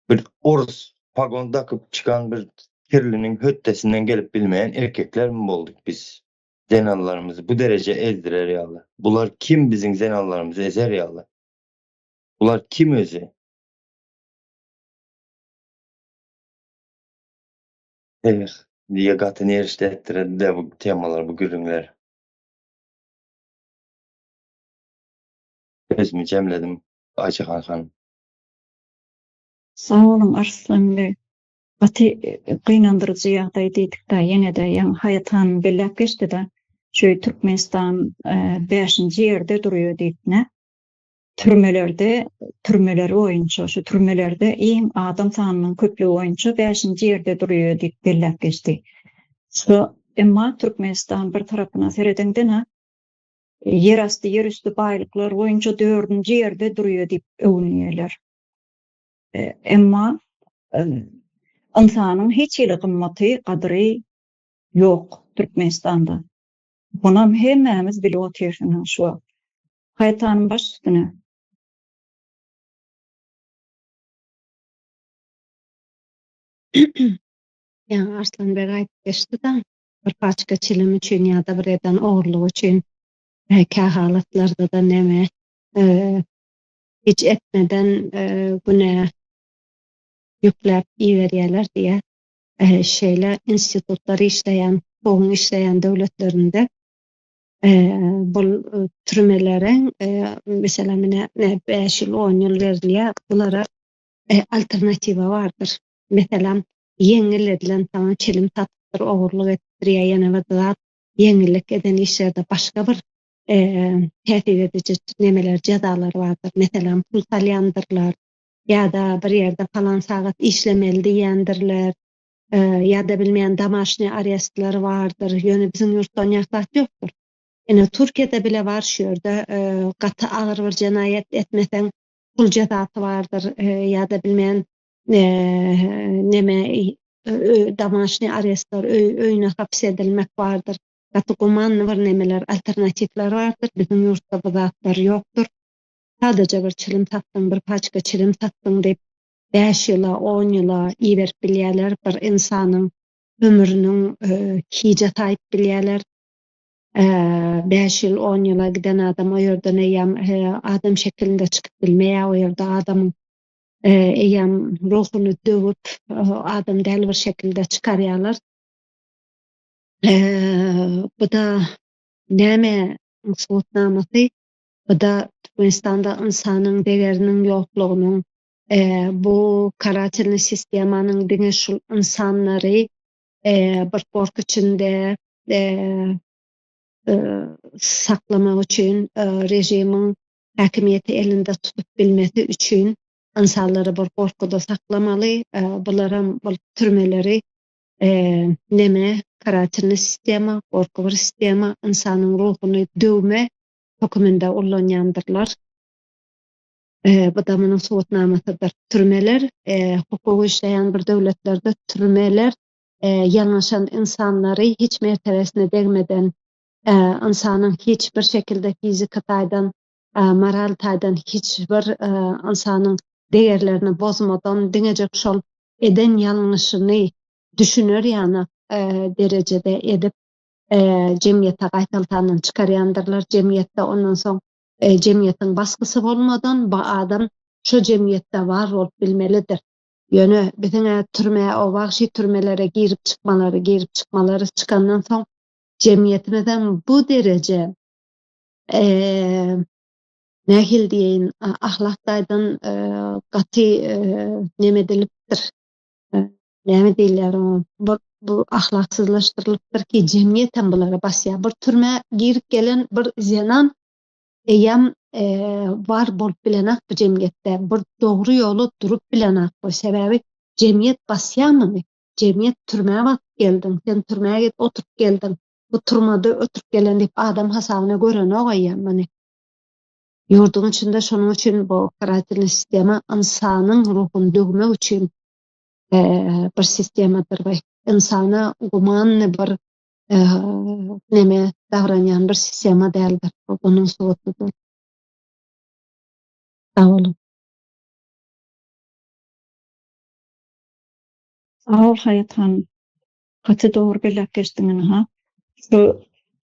Bir orus pagon takıp çıkan bir kirlinin höttesinden gelip bilmeyen erkekler mi olduk biz? Zenallarımızı bu derece ezdirer ýaly. Bular kim bizim zenallarymyzy ezer ýaly? Bular kim özü? Diye gaty nerişde ettiredi bu temalar, bu gürünler. Özümü cemledim Ayçakan hanım. Sağ olun Arslan Bey. Gaty gynandyrjy ýagdaý diýdik-de ýene-de ýa haýatan belläp geçdi-de şöý Türkmenistan 5-nji ýerde durýar diýipne. Türmeleri oýunça, şu türmelerde iň adam sanynyň köplügi oýunça 5-nji ýerde durýar diýip belläp geçdi. Şu emma Türkmenistan bir tarapyna seredende yerasty, yerüstü baýlyklar oýunça 4-nji ýerde durýar diýip öwünýärler. Emma insanyň hiç ýyly gymmaty, gadry ýok Türkmenistanda. Bunam hemmämiz bilip oturýarsyň şu. Haýtanyň baş üstüne. Yani Arslan Bey aýdyp geçdi da bir paçka çilim üçin ýa-da bir eden ogurlyk üçin kä halatlarda da neme hiç etmeden güne yüklep iýerýärler diye şeýle institutlary işleýän, boğun işleýän döwletlerinde bul türmeleriň mesela mine 5 ýyl 10 ýyl berilýär, bulara alternatiwa bardyr. Mesela yeňil edilen tamam çelim tatdyr, ogurlyk etdirýär, ýene bir zat yeňillik eden işlerde başga bir täsir edici nemeler, jazalar bardyr. Mesela pul salýandyrlar ýa-da bir ýerde falan sagat işlemeli diýendirler. Ýa-da bilmeýän damaşny arestler bardyr. Ýöne bizim ýurtdan ýaksat ýokdur. Ene Türkiýede bile var şu ýerde gaty agyr bir jenaýet etmeseň pul jazasy bardyr, ýa-da bilmeýän neme damaşny arestler, öýüne hapis edilmek bardyr. Gaty gumanly bir nemeler, alternatifler bardyr. Bizim ýurtda bu zatlar ýokdur. Sadece bir çilim tatdyň, bir paçka çilim tatdyň diýip 5 ýyla, 10 ýyla iýerip bilýärler bir insanyň ömrüniň kije taýyp bilýärler. 5 ýyl, 10 ýyla giden adam o ýerden eýem adam şeklinde çykyp bilmeýär, o ýerde adamyň eýem ruhuny döwüp adam däl bir şekilde çykarýarlar. Bu da näme suwutnamasy, bu da Türkmenistanda insanyň değeriniň ýoklugynyň, bu karaçyly sistemanyň diňe şol insanlary bir korku içinde saklamak üçin, rejimiň häkimiýeti elinde tutup bilmesi üçin insanlary bir korkuda saklamaly. Bularam bu türmeleri neme karaçyly sistema, korku bir sistema, insanyň ruhuny döwme höküminde ullanýandyrlar. Bu da munyň suwutnamasydyr. Türmeler hukuky işleýän bir döwletlerde türmeler ýalňyşan insanlary hiç mertebesine degmeden insanyň hiç bir şekilde fizik taýdan, moral taýdan hiç bir insanyň değerlerini bozmadan diňejek şol eden ýalňyşyny düşünür ýa-ni derecede edip jemgyýete gaýtaltanyň çykarýandyrlar. Jemgyýetde ondan soň jemgyýetiň baskysy bolmadan bu adam şu jemgyýetde bar bolup bilmelidir. Ýöne biziň türme, o wagşy türmelere girip çykmalary çykandan soň jemgyýetimizden bu derece nähil diýen ahlak taýdan gaty neme edilipdir. Näme diýilýär onu? Bu ahlaksızlaştırılıpdyr ki jemgyýetem bulara basýar. Bir türme girip gelen bir zenan eýem var bolup bilenak bu jemgyýetde. Bir dogry ýoly durup bilenak. Bu sebäbi jemgyýet basýarmy? Jemgyýet türmäge basyp geldiň. Sen türmäge git oturup geldiň. Bu turmada ötürüp gelen diýip adam hasabyna göreni ogaýan many. Ýurduň içinde şonuň üçin bu karaçyly sistema insanyň ruhuny döwmek üçin bir sistemadyr we insana gumanly bir neme dagranýan bir sistema däldir. Bunyň suwutydyr. Sağ olun. Sağ ol Haýat hanım. Gaty dogry belläp geçdiňiz ha. Şu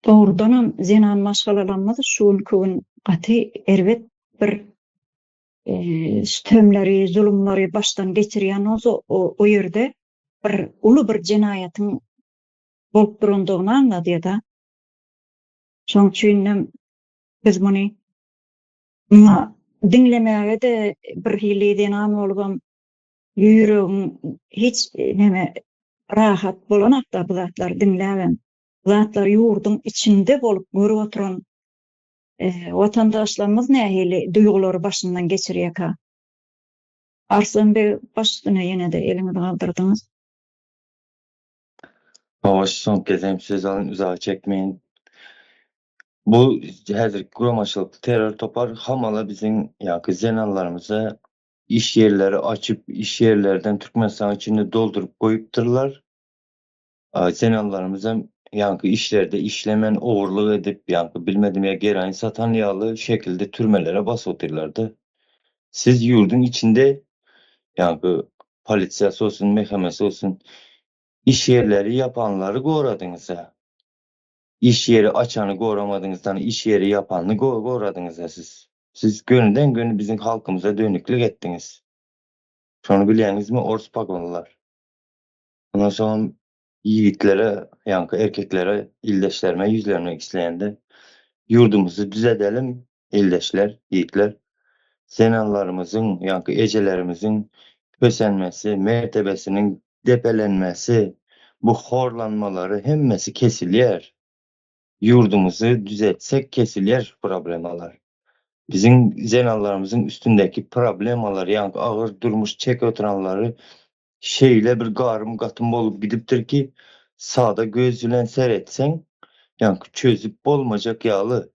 Doğrudanam zenan maşgalalanmady şunkün gaty erwet bir stömleri, zulümleri baştan geçirýän o ýerde bir uly bir jenaýatyň bolup durandygyny anlady da. Şoň üçin biz muny dinlemäge de bir hileden am bolgam ýüregim hiç neme rahat bolanakda bu zatlar dinlägen. Zatlar ýurdun içinde bolup görüp oturan watandaşlarymyz nähili duýgulary başyndan geçirýär. Arslanbek başyna ýene-de elini galdyrdyňyz. Havaş son gezem söz alın uzağa çekmeyin. Bu häzirki guramaçylyk terör topar hamala bizim ýa-ki zenallarymyza iş yerleri açıp iş yerlerden Türkmenistan içinde doldurup koyupdyrlar. Zenallarymyza ýa-ki işlerde işlemen ogurlyk edip ýa-ki bilmedim ya geraýyn satan ýaly şekilde türmelere basypdyrlardy. Siz ýurdun içinde ýa-ki polisiýasy olsun, mehkemesi olsun iş yerleri yapanları goradyňyz. İş yeri açanı goramadyňyzdan iş yeri yapanny goradyňyz siz. Siz gönülden gönül bizim halkymyza dönüklik etdiňiz. Şonu bilýänizmi Ors pagonlar. Ondan soň yigitlere, ýa-ki erkeklere, ildeşlerime yüzlenmek isleýände ýurdumuzy düzedelim, ildeşler, yigitler. Zenallarymyzyň, ýa-ki ejelerimiziň kösenmesi, mertebesiniň depelenmesi, bu horlanmalary hemmesi kesilýär. Yurdumuzu düzetsek kesilýär problemalar. Bizim zenallarymyzyň üstündeki problemalar, ýa-ki agyr durmuş çek oturanlary şeýle bir garym gatym bolup gidipdir ki, sada göz bilen seretseň, ýa-ki çözüp bolmajak ýaly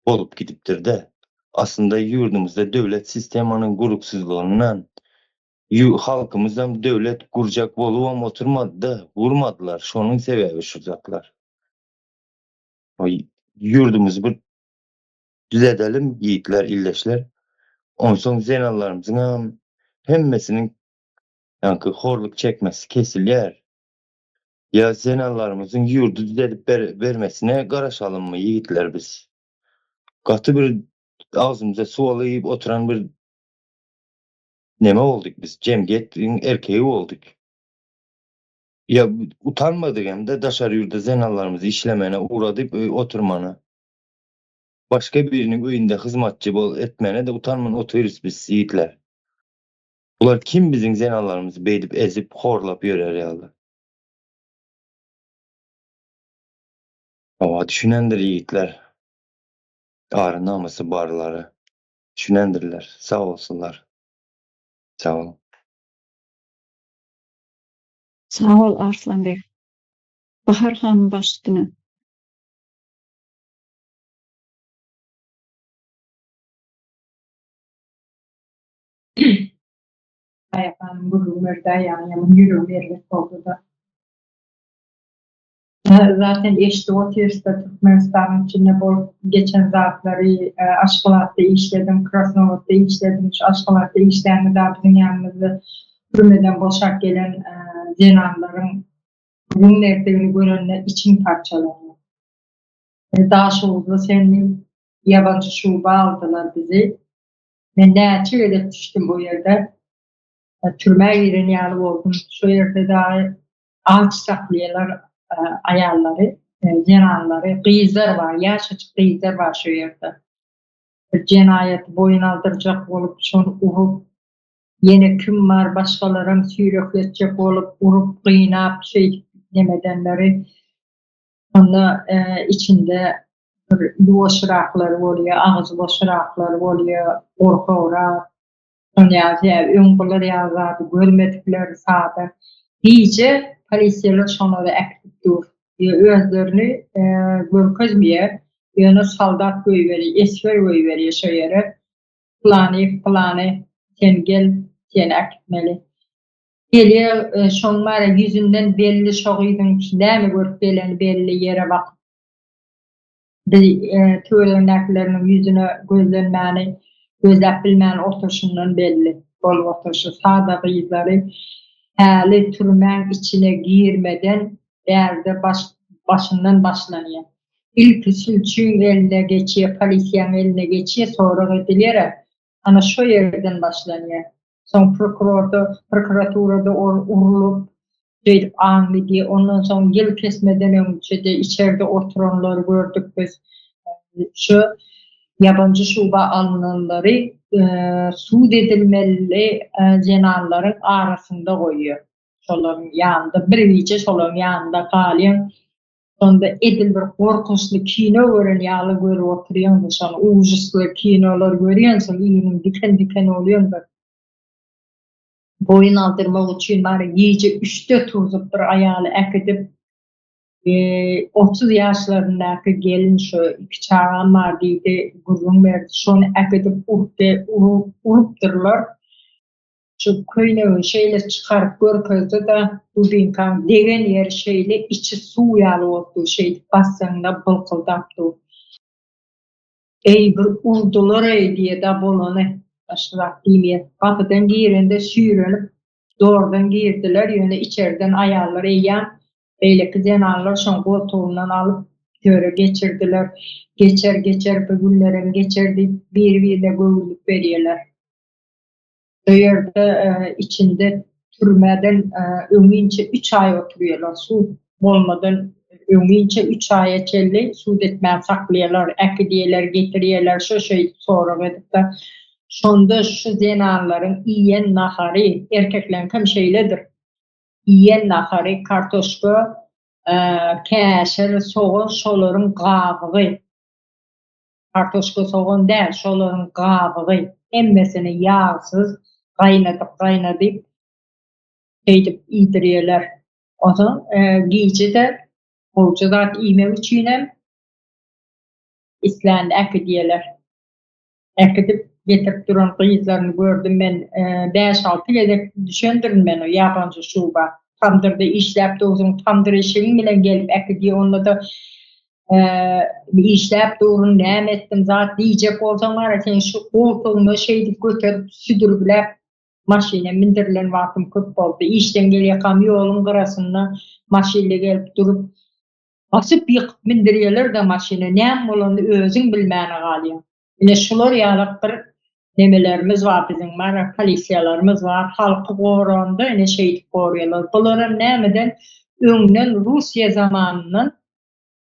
bolup gidipdir de. Aslında yurdumuzda döwlet sistemanyň guruksuzlugyndan halkymyzdan döwlet gurjak bolup oturmady da, gurmadylar. Şonuň sebebi şu zatlar. Yurdumuzu bir düzedelim yiğitler, illeşler. Onsoň zenallarymyzyň hemmesiniň ýa-ki horluk çekmesi kesilýär. Ya zenallarymyzyň ýurdu düzelip bermesine garaşalymmy yiğitler biz. Gaty bir ağzymyza suwaly ýyp oturan bir neme boldyk biz, jemgyýetiň erkeği boldyk. Ya utanmadyk hem-de daşary ýurda zenallarymyzy işlemene uğradyp oturmana. Başga biriniň öýünde hyzmatçy etmene de utanman oturýarys biz yiğitler. Bular kim bizim zenallarymyzy beýdip ezip horlap ýörer ýaly? Awa düşünendir yiğitler. Ary namusy barlary. Düşünendirler. Sağ olsunlar. Sağ olun. Sağ ol Arslanbek. Bahar hanım başyna. Ayağım bugünlerde ayağımın yürüyorum yerlik oldu da. Zaten eşte o terste Türkmenistan'ın içinde bu geçen zatları Aşgabat'ta işledim, Krasnovod'da işledim. Şu Aşgabat'ta işlerini de bizim yanımızda türmeden boşak gelen zenanların bunun erteğini görenler için parçalanıyor. Daha şurada senin yabancı şuba aldılar bizi. Ben neçe öyle düştüm bu yerde. Türme yerini alıp oldum. Şu yerde daha ağaç saklayalar ayarları, cenanları, kıyızlar var, yaşaçık kıyızlar var şu yerde. Cenayeti boyun aldıracak olup, şunu urup, yine küm var, başkalarını sürükletecek olup, urup, kıynap, şey demedenleri, onda içinde yuvaşırakları oluyor, ağzı boşırakları oluyor, korku uğrar, öňgüler ýazady, görmedikleri sady. Hiçe polisiýalar şonary aktiv dur. Özlerini görkezmeýär. Ýöne saldat goýberýär, esger goýberýär şo ýere. Plany, sen gel, sen akmeli. Gelýär, şoňlara ýüzünden belli şogydyň näme görüp geleni belli ýere bak. Töwerendäkleriniň ýüzüne gözlenmäni, gözläp bilmän oturşundan belli bolup oturşy. Sada gyzlary häli türmäň içine girmeden bärde başından başlanıyor. İlk sülçün eline geçiyor, polisiyanın eline geçiyor, sonra edilir. Ana şu yerden başlanıyor. Son prokuraturada urulup anlı diye, ondan sonra yıl kesmeden önce de içeride oturanları gördük biz. Şu yabancı şuba alınanları suud edilmeli cenarların arasında koyuyor. Şoların yanında, birlice şoların yanında kalın. Sonda edil bir korkunçlu kino gören yalı görüp oturuyorsun. Sonra ucuzlu kinolar görüyorsun. İyinin diken diken oluyor da. Boyun aldırmak için bari iyice 3-4 tuzup bir ayalı ekidip 30 yaşlarındaki gelin şu iki çağan var deydi, gurrun verdi. Şonu ekidip urupdurlar. Şu köyünü şeyle çıkarıp görközde da dubinkan degen yer şeyle içi su yalı oldu. Şey basında bılkıldaptı. Ey bir urdular ey diye da bolanı başlar diyeyim. Kapıdan girende sürünüp doğrudan girdiler. Yöne içeriden ayarlar eyyem. Beyleki cenarlar şon koltuğundan alıp töre geçirdiler. Geçer bu günlerim geçerdi. Bir de gövürlük veriyorlar. Yerde içinde türmeden ömünce 3 ay oturuyorlar. Su olmadan ömünce 3 aya çelli suud etmeye saklıyorlar. Ekidiyeler, getiriyorlar. Şu şey sonra edip de şonda şu zenarların iyen nahari erkeklerin kim şeyledir. İyen nahari kartoşka keşer soğan şoların qabığı. Kartoşka soğan değil, şoların qabığı. Emmesini yağsız kaynadıp edip idiriyorlar. O zaman giyci de bolcadak iğme üçüne İsland ekidiyorlar. Ekidip getirip duran kıyızlarını gördüm ben. 5-6 yedek düşündürüm ben o yabancı şuba. Tamdırda işlep de uzun tamdır işin bile gelip ekidiyor. Onunla da işlep doğrun nem ettim. Zaten diyecek olsam var ya sen şu koltuğunu şeydi götürüp südürüp maşine mindirilen vaktim köp oldu. İşten geliyor yolun kırasında maşinle gelip durup basıp yıkıp mindiriyorlar da maşine. Nem olanı özün bilmeyene kalıyor. Yine şular yalıp bir nemelerimiz var bizim var, polisiyalarımız var, halkı korundu, yine şeydi koruyorlar. Bunların nemeden öňden Rusya zamanının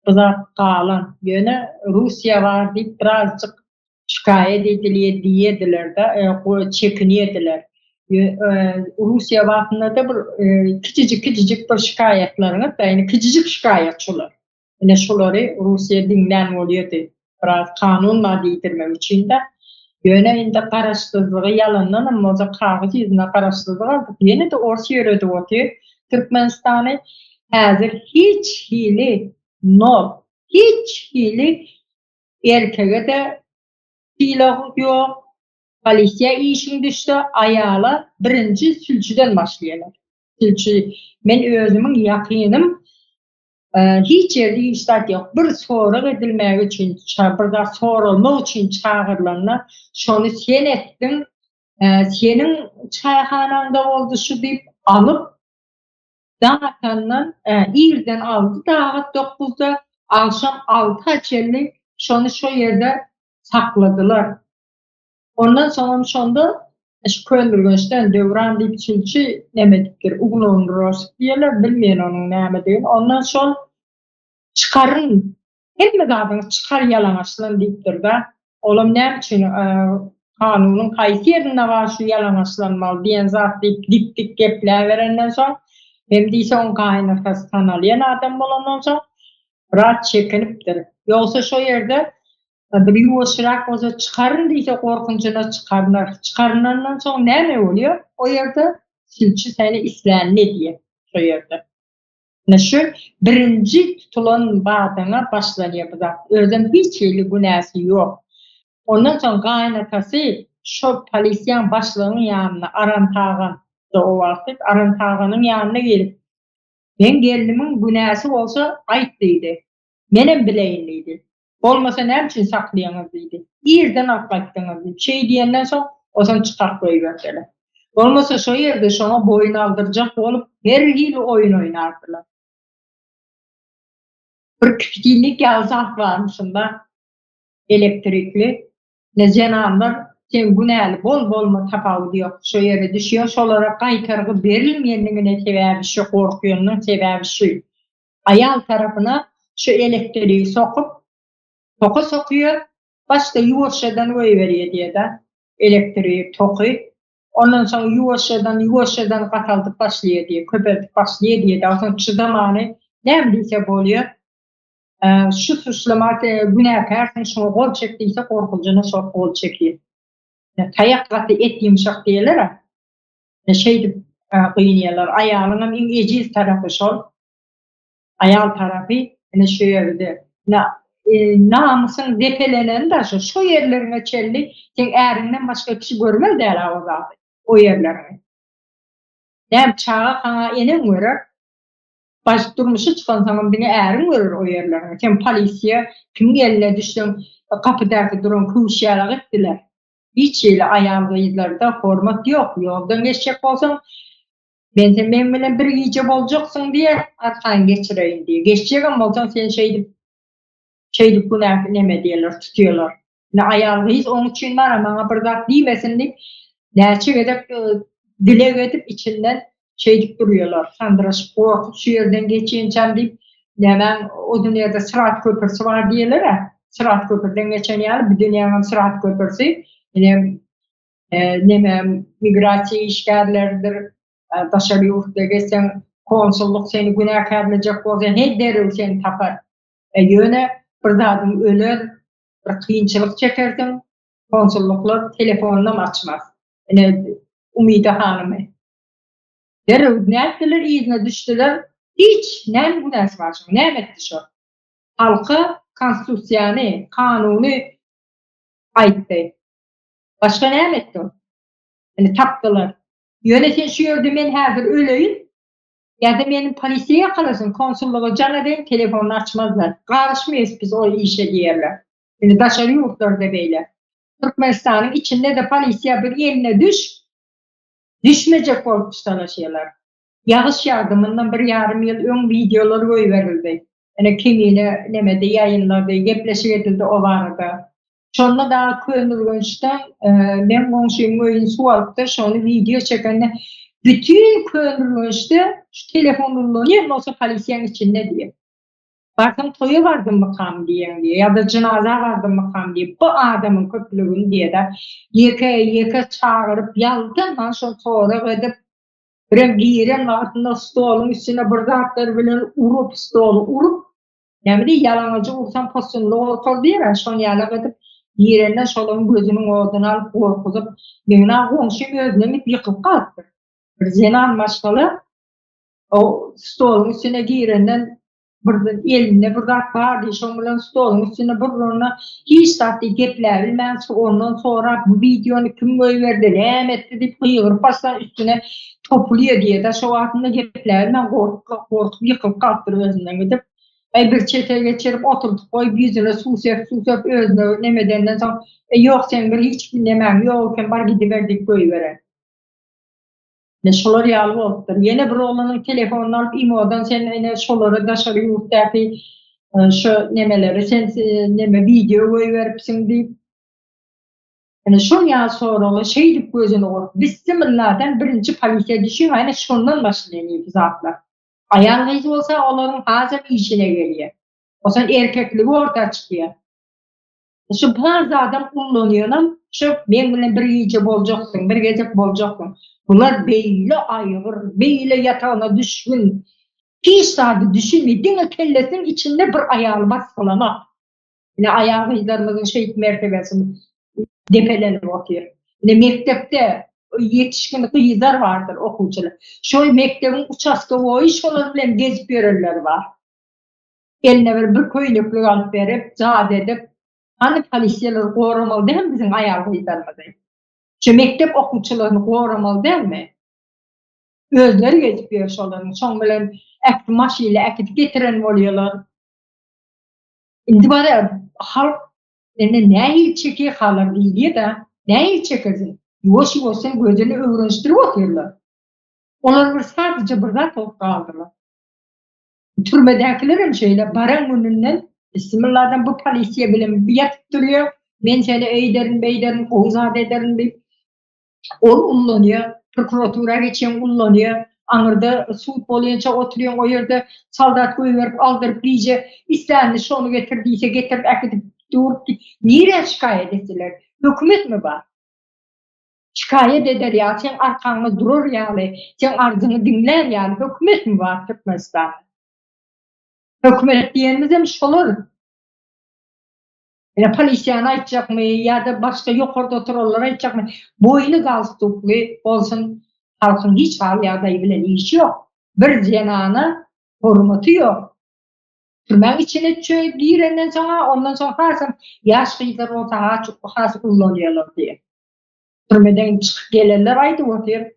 bızak kalan, yine Rusya var deyip birazcık şikayet ediliyor diyediler de, çekiniyediler. Rusya vaktinde de bir küçücük bir şikayetlerini da yani küçücük şikayetçiler. Yine şuları Rusya dinlen oluyordu. Biraz kanunla değdirmem için de yöne indi karıştırdığı yalandan ama o da kağıt yüzüne karıştırdığı aldık. Yine de orası yörede otuyor. Türkmenistan'ı hazır hiç hili erkeğe de silahı yok. Polisiya işin düştü, ayağla birinci sülçüden başlayalım. Sülçü, men özümün yakınım, hiç yerde iştahat yok. Bir soru edilmek için, bir da sorulmak için çağırılanlar, şonu sen ettin, senin çayhananda oldu şu deyip alıp, dağıtandan, irden aldı, dağıt 9'da, akşam 6 açelli, şonu şu yerde sakladılar. Ondan sonra şonda şu köndürgünçten dövran deyip çilçi nemediktir, uğulun rosik diyorlar, bilmeyen onun nemediğini. Ondan sonra çıkarın, hemme dağdan çıkar yalamaçlan deyiptir da. Olam nem için kanunun kaysi yerinde var şu yalamaçlanmalı diyen zat deyip dik gepler verenden sonra hem deyse on kaynakası tanalayan adam bolandan sonra rahat çekiniptir. Yoksa şu yerde bir yuvuşurak olsa çıkarın deyse korkunçuna çıkarlar. Çıkarınlarından sonra ne oluyor? O yerde silçi seni islen ne diye şu yerde. Şu birinci tutulan bağdana başlanıyor bu da. Özüm hiç şeyli günahsı yok. Ondan sonra kaynakası şu polisiyan başlığının yanına Arantağın da o vakit Arantağın'ın yanına gelip ben geldimin günahsı olsa ayıtlıydı. Benim bileyinliydi. Olmasa ne için saklayanızdıydı? İyirden atlattınızdı. Şey diyenden sonra o zaman çıkart koyuverdiler. Olmasa şu yerde şuna boyun aldıracak olup her yıl oyun oynardılar. Bir küçücük yazak varmışında elektrikli. Ne cenanlar sen bu näli bol mu tapawudy yok. Şu yere düşüyor. Şolara gaýtargy berilmeýändigine sebäbi şu gorkuýanyň sebäbi şu. Ayal tarapına şu elektriği sokup toka sokuyor. Başta yuvaşadan öýberýär diýe elektriği toky. Ondan sonra yuvaşadan gataldyp başlaýar diýe, köpeltip başlaýar diýe. Ondan çydamany näme bolýar. Şu suçlamak günahkar şunu gol çekdiyse korkulcuna çok gol çekiyor. Tayak katı et yumuşak diyorlar. Şey kıyınıyorlar. Ayağının en eciz tarafı şol. Ayağın tarafı yani şu yerde. Namusun depelenen de şu yerlerine çelli. Sen erinden başka kişi görmez der o yerlerine. Hem çağa kana enen görür. Baş durmuşu çıkan zaman beni erin görür o yerlerine. Sen polisiye kim eline düştün kapıdaki duran kuşyalar ettiler. Hiç öyle ayağımda format yok. Yoldan geçecek olsam ben benimle bir iyice olacaksın diye arkan geçireyim diye. Geçecek ama olsan sen şeydik bu neme diyorlar, tutuyorlar. Ne ayağımdayız onun için var ama bana bırdak değmesin diye gerçek edip dile edip içinden şeydik duruyorlar. Sandıraş korkup şu yerden geçeyim deyip hemen o dünyada Sırat Köprüsü var diyorlar ya. Sırat Köprü'den geçen yer bir dünyanın Sırat Köprüsü. Yine migrasiya işgärleridir. Daşary ýurtda geçsen konsulluk seni günäkärlejek bolsa her derel seni tapar. Ýöne bir zadyň öler, bir kynçylyk çekerdim. Konsulluklar telefonundan açmaz. Umida hanymy. Derel näçeler izine düşdiler. Hiç näme günäsi bar? Näme etdi şo? Halka konstitusiýany, kanuny aýtdy. Başka näme etdi? Tapdylar. Yöneten şu yerde men häzir öleýin. Ýa-da meni polisiýe ýakalasyn, konsulluga jan edin, telefonunu açmazlar. Garşmyýys biz o işe diýerler. Daşary ýurtlarda beýle. Türkmenistanyň içinde de polisiýa bir eline düşmejek bolup tutuşýarlar. Ýagyş ýardymyndan bir ýarym ýyl öň videolar goýberildi. Kimine nemede ýaýynlady, gepleşik edildi o barada. Şonda da könülgünçten men gonsuyum öýün sualypda şonu video çekende bütün könülgünçte şu telefonunu ýerine olsa polisiýanyň içinde diýip. Baktım toya vardım makam diye ya da cenaze vardım makam diye bu adamın köplüğünü diye de yeke çağırıp yaldan sonra edip bir giren altında stolun üstüne bırdatlar bilen urup stolu urup yani de yalancı ursan pozisyonda otur diye şonu yalak edip yerine şolun gözünün odunu alıp korkuzup bana komşum özlemip yıkıp kalktı. Bir zenan maşkalı o stolun üstüne girenden birden elinde bir kat vardı. Şonun stolun üstüne burruna hiç saatli gepler bilmem ondan sonra bu videonu kim koyverdi etti deyip kıyır pastan üstüne topluyor diye de şu altında gepler ben korkup yıkıp kalktır özünden gidip bir çete geçirip oturduk koyup yüzüne su sep özüne nemedenden sonra yok sen bir hiç bilemem yok ben bar gidiverdik koyuveren. Şolar ýaly bolupdyr. Ýene bir oğlanyň telefonunu alıp imodan sen şolara daşary ýurtdaky şu nemeleri sen neme video goýberipsiň diýip. Şol ýa soraly şey diýip gözüne goýup. Bismillahdan birinci polisiýa düşüyor. Aýna şondan başlaýan zatlar. Aýalyz bolsa olaryň hazır işine gelýär. Osan erkekligi orta çykýar. Şu bazı adam kullanýaram, şu men bilen bir iýje boljaksyň, bir gezek boljaksyň. Bunlar beýle aýgyr, beýle ýatağına düşkün. Hiç saat düşünmediğin kellesinin içinde bir ayağı baskılamak. Yine ayağı şehit mertebesini depelenip okuyor. Yine mektepte yetişkin kızlar vardır okuyucular. Şu mektebin uçaskı boyu şolar bilen gezip yörürler var. Eline bir köylüklük alıp verip, zat edip, hani polisiyeler korumalı değil mi bizim ayağı kızlarımızı? Şu mektep okuyucularını korumalı değil mi? Özleri gezip yörüşolarını, son bilen ekti maşıyla ekti getiren oluyorlar. Şimdi bari halk ne il çekiyor kalır diye de ne il çekersin? Yoş sen gözünü öğreniştirip okuyorlar. Onlar sadece burada top kaldılar. Türmedekilerim şöyle baran gününden Bismillah'dan bu polisiye bilen bir yatıp duruyor. Men şöyle eyderin beyderin ozat ederin deyip ol ullanıyor. Prokuratura geçen ullanıyor. Anırda suut bolayınca oturuyor o yerde saldat koyuverip aldırıp iyice istendi şunu getirdiyse getirip akıtıp durup niye şikayet ettiler? Hükümet mi var? Şikayet eder ya sen arkanı durur yani sen arzını dinler yani hükümet mi var Türkmenistan? Hükümet diyenimiz olur. Ya polisiyana aytacak mı ya da başka yukarıda oturanlara aytacak mı? Boylu galstuklu olsun halkın hiç hal ya da bilen işi yok. Bir cenana hürmeti yok. Türmen içine girenden sonra ondan sonra harsam yaş kıyılar olsa has kullanıyorlar diye. Türmeden çıkıp gelirler aydı oturuyor.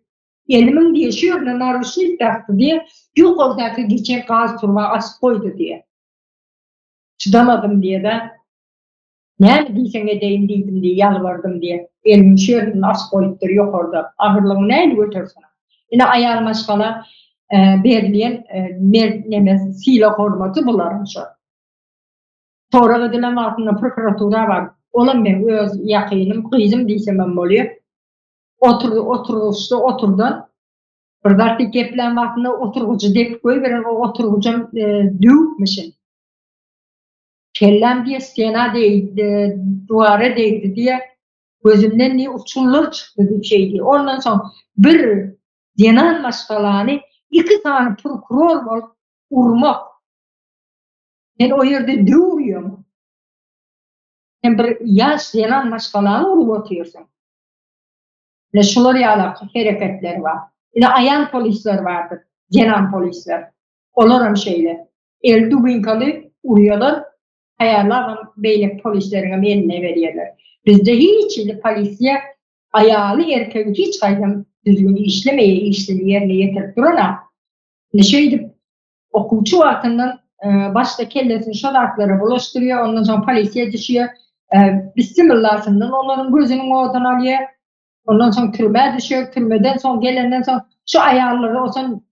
Elimin diye şu yönüne narışlık taktı diye yukarıdaki geçen gaz turma as koydu diye. Çıdamadım diye de ne diysen edeyim değildim diye yalvardım diye. Elimin şu yönüne as koyuptur yok orada. Ahırlığını neyle götürsün? Yine ayağım aşkala berliyen nemez silo hormatı bularmış o. Sonra ödülen altında prokuratura var. Olan ben öz yakınım, kızım diysem ben oluyor. Oturdun. Burada geplen vaktinde oturgucu dep koy veren o oturgucum düğütmüşün. Kellem diye stena değdi, duvara değdi diye gözümden ne uçullar çıktı bir şeydi. Ondan sonra bir denan başkalarını iki tane prokuror var urmak. Ben o yerde duruyorum. Sen bir yaş denan başkalarını urup atıyorsun. Ne şular yalak hareketler var. Yine ayan polisler vardır. Cenan polisler. Olaram şeyle. El dubinkalı uruyorlar. Ayarlar beylek polislerine eline veriyorlar. Bizde hiç polisiye ayalı erkeği hiç kaydım düzgün işlemeye işini yerine getirip durana. Ne şeydi okuyucu vaktinden başta kellesini şadaklara bulaştırıyor. Ondan sonra polisiye düşüyor. Bismillah'sından onların gözünün oğdan alıyor. Ondan sonra türbe düşüyor. Türbeden sonra gelenden sonra şu ayarları o zaman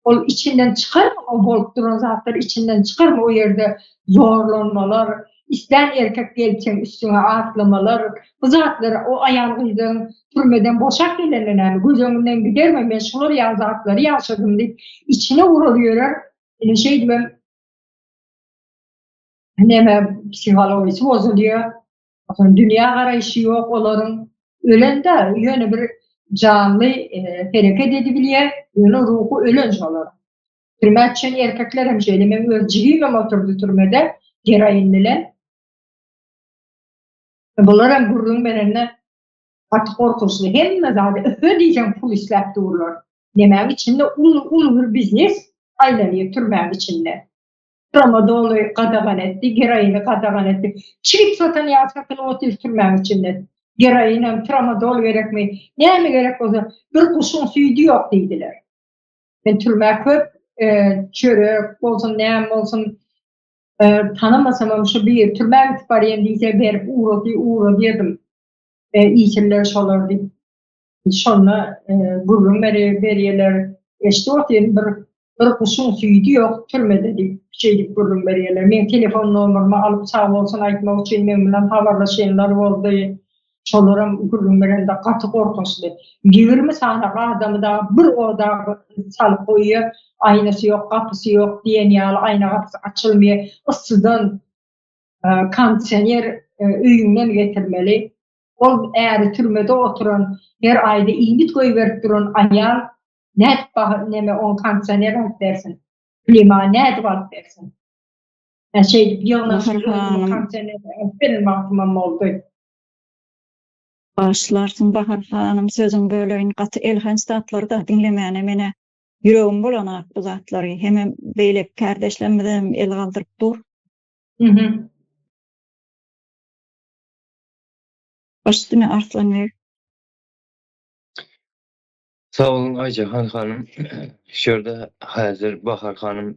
o içinden çıkar mı o bolup duran zatlar içinden çıkar mı o yerde zorlanmalar, isten erkek gelsen üstüne atlamalar, bu zatları o ayağınızdan türmeden boşak gelenler gözümden gider mi ben şunları ya zatları yaşadım deyip içine vuruluyorlar. Yani şeydi ben hemen psikolojisi bozuluyor. Dünya arayışı yok onların. Ölen de yönü bir canlı hareket edebiliyor. Yönü ruhu ölünç olur. Türmetçen erkekler hem şeyle ben ölçülüyüm oturdu türmede gerayinliler. Bunlar hem gurrun benimle artık korkuslu. Hem de zaten öpe diyeceğim pul isläp dururlar. Demek içinde ulu bir biznes aylanıyor türmen içinde. Tramadolu qadağan etdi, gerayini qadağan etdi. Çirip satan yasakını otur türmen içinde. Gerayini tramadol gerek mi? Ne mi gerek o zaman? Bir kuşun suyu yok dediler. Ben türmen köp çörek olsun, neyem olsun tanımasam şu bir türmen itibariyen diyse verip uğra dedim. İçimler şolardı. Şonla gurrun veriyeler. İşte o bir kuşun suyu yok. Türmede deyip şeylik gurrun veriyeler. Men telefon numaramı alıp sağ olsun aytmak için men bilen habarlaşanlar oldu. Şolaram gurrun verende katı korkunçlu. 20 sanaqa adamı da bir oda salıp koyuyor. Aynası yok, kapısı yok, diyen yağlı ayna kapısı açılmıyor. Isıdan kondisyoner üyünden getirmeli. O eğer türmede oturan her ayda iğnit koyuverip duran ayal net neme on kondisyoner at dersin. Klima net var dersin. Şey yılına kondisyoner benim vaktimim oldu. Başlarsın Bahar Hanım sözün böyleyin katı elhan statları da dinlemeyene mene yüreğim bulanak bu zatları. Hemen beylek kardeşlemeden el kaldırıp dur. Başüstüne Arslan ver. Sağ olun Aycahan hanım. Şurada hazır Bahar hanım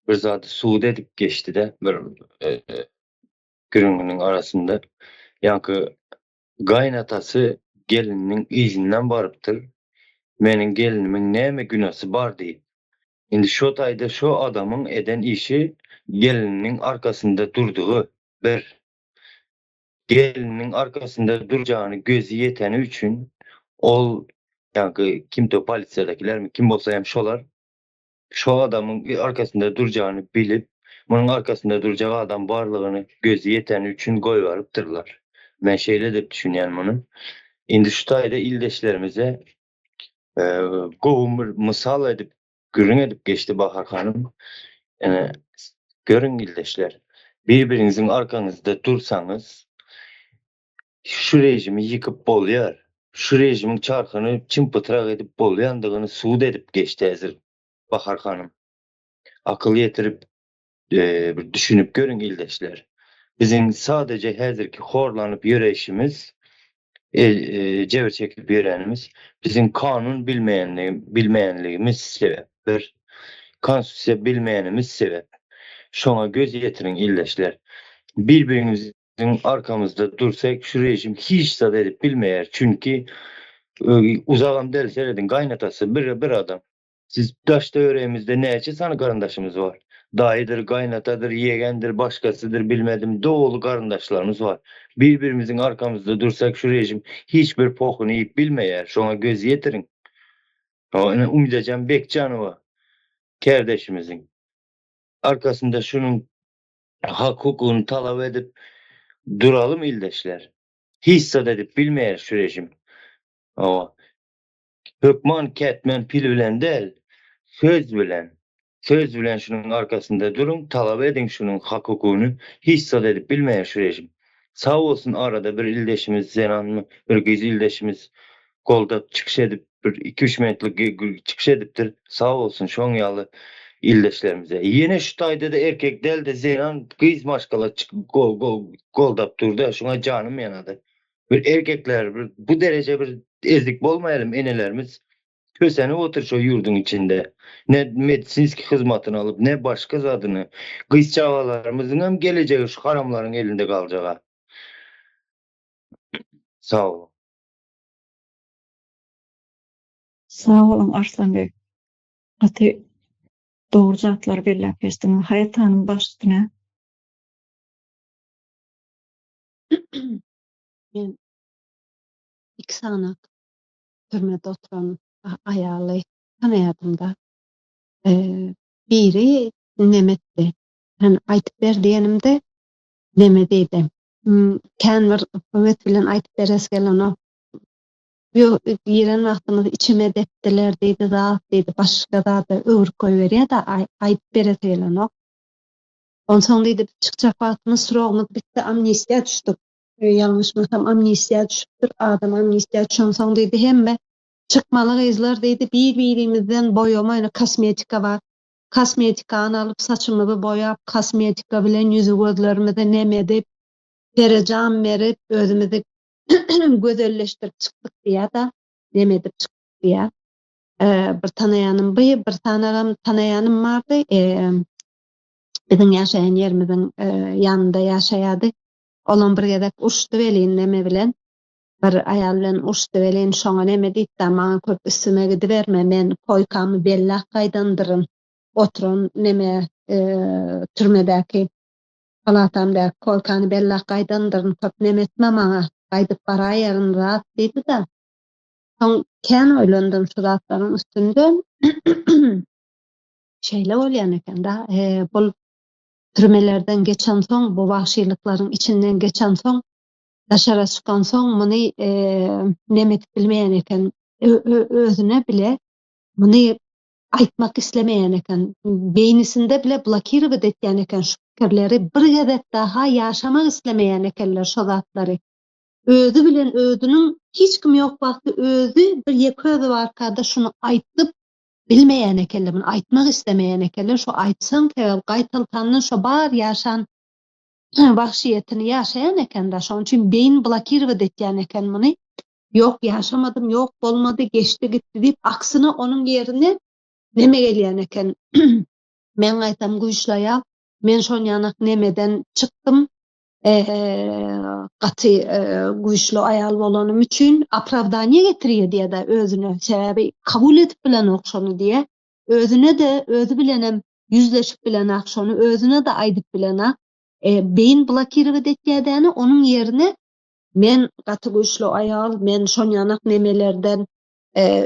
bir zatı suud edip geçti de bir gününün arasında. Yankı gaynatası gelininin izinden barıptır. Menin gelinimin neme günahsı bar deyip Indi şu taýda şu adamyň eden işi gelininiň arkasında durduğu bir geliniň arkasında durjağını gözü yeteni üçün ol ýa-ni kimde polisiýadakiler mi kim bolsa hem şolar şu adamın arkasında duracağını bilip bunun arkasında duracağı adam barlygyny gözü yeteni üçün goýubarypdyrlar. Men şeýle dep düşünýän muny. Indi şu taýda ildeşlerimize gowy bir mysal edip gürrüň edip geçdi Bahar hanım. Görün ildeşler, birbiriniziň arkaňyzda dursaňyz şu rejimi yıkıp bolýar. Şu rejimiň çarkyny çympytyrak edip bolýandygyny suwd edip geçdi häzir Bahar hanım. Akyl ýetirip bir düşünüp görün ildeşler. Bizim sadece häzirki horlanyp ýöreşimiz, jebir çekip ýörenimiz bizim kanun bilmeýänligimiz sebep. Bir konstitusiýa bilmeýänimiz sebep. Şoňa göz ýetirin ildeşler. Birbirimizin arkamızda dursak şu rejim hiç zat edip bilmeýär. Çünki uzagam derser edin gaýnatasy bir adam. Siz daşda öreğimizde näçe sany garandaşymız var. Daýydyr, gaýnatadyr, ýegendir, başgasydyr bilmedim doğulu garandaşlarımız var. Birbirimizin arkamızda dursak şu rejim hiçbir pokuny ýyp bilmeýär. Şoňa göz ýetirin. Umid edeceğim Bekjanowa kardeşimizin arkasında şunun hak hukukyny talap edip duralım ildeşler. Hiç zat edip bilmeýär şu rejim. Hökman ketmen pil bilen del, söz bilen. Söz bilen şunun arkasında durun, talap edin şunun hak hukukyny. Hiç zat edip bilmeýär şu rejim. Sağ olsun arada bir ildeşimiz Zenanmy, bir gyz ildeşimiz golda çıkış edip bir 2-3 minutlyk çıkış edipdir. Sağ olsun şoň ýaly ildeşlerimize. Ýene şu taýda da erkek del de Zenan gyz maşgala goldap durdy. Şoňa janym ýanady. Bir erkekler bu derece bir ezik bolmayalım enelerimiz. Köseni otur şu yurdun içinde. Ne medisinski hizmatını alıp ne başka zadyny. Gyz çagalarımızın hem geleceği şu haramların elinde kalacağı. Sağ olun. Sağ olun Arslanbek. Gaty doğru zatlar belläp geçdiň. Hayat hanım başlygyna. Men 2 sanak türmede oturan aýaly tanaýadym-da. Biri Nemetdi. Ben aýtyp ber diýenimde Neme diýdi. Kän bir höwet bilen aýtyp beresgel ona. Yo giren wagtymda içime depdiler diýdi zat diýdi. Başga da öwür koýberýär da aýtyp beresgel ona. Ondan soň diýdi çykjak wagtymyz suragymyz bitdi, amnestiýa düşdik. Ýalňyşmasam amnestiýa düşüpdir. Adam amnestiýa düşen soň diýdi hemme çykmaly gyzlar diýdi bir-birimizden boýama kosmetika bar. Kosmetikany alyp saçymyzy boýap, kosmetika bilen ýüzi gözlerimize nemedip, terejam berip özümizi gözelleşdirip çykdyk diýär-de, nemedip çykdyk diýär. Bir tanaýanym bardy. Biziň ýaşaýan ýerimiziň ýanynda ýaşaýardy. Olan bir gezek urşdy welin neme bilen. Bir aýal bilen urşdy welin şoňa neme diýdi, maňa köp üstüme gidiberme, men koýkamy bellak gaýdandyryn. Oturun neme türmedäki palatamda koykany bellak gaýdandyryn, köp nemetme maňa gaýdyp baraýaryn zat diýdi-de. Soň kän oýlandym şu zatlaryň üstünde. Şeýle bolýan eken-de, bul türmelerden geçen soň, bu wahşylyklaryň içinden geçen soň, daşara çykan soň muny nemet bilmeýän eken, özüne bile muny aýtmak islemeýän eken, beýnisinde bile blokirip edýän eken şu pikirleri, bir gezek daha ýaşamak islemeýän ekenler şo zatlary. Özü bilen özüniň hiç kim ýok wagty özü bir ýeközi barkada şunu aýtyp bilmeýän ekenler, muny aýtmak islemeýän ekenler, şo aýtsaň tebel gaýtyltanyň şo bar ýaşan wahşiýetini ýaşaýan eken-de, şoň üçin beýin blokirip edýän eken muny. Ýok ýaşamadym, ýok bolmady, geçdi gitdi diýip aksyna onuň ýerine neme gelýän eken. Men aýtam güýçlaýar, men şoň ýanak nemeden çykdym. Gaty güýçli aýal bolanym üçin opravdaniýa getirýär diýär-de özüne, sebäbi kabul edip bilen okşany diýe. özüne de özü bilenem yüzleşip bilenak şonu özüne de aýdyp bilenak. Beyin blokirowat etýädäni onun yerine men gaty güýçli aýal, men şon ýanak nemelerden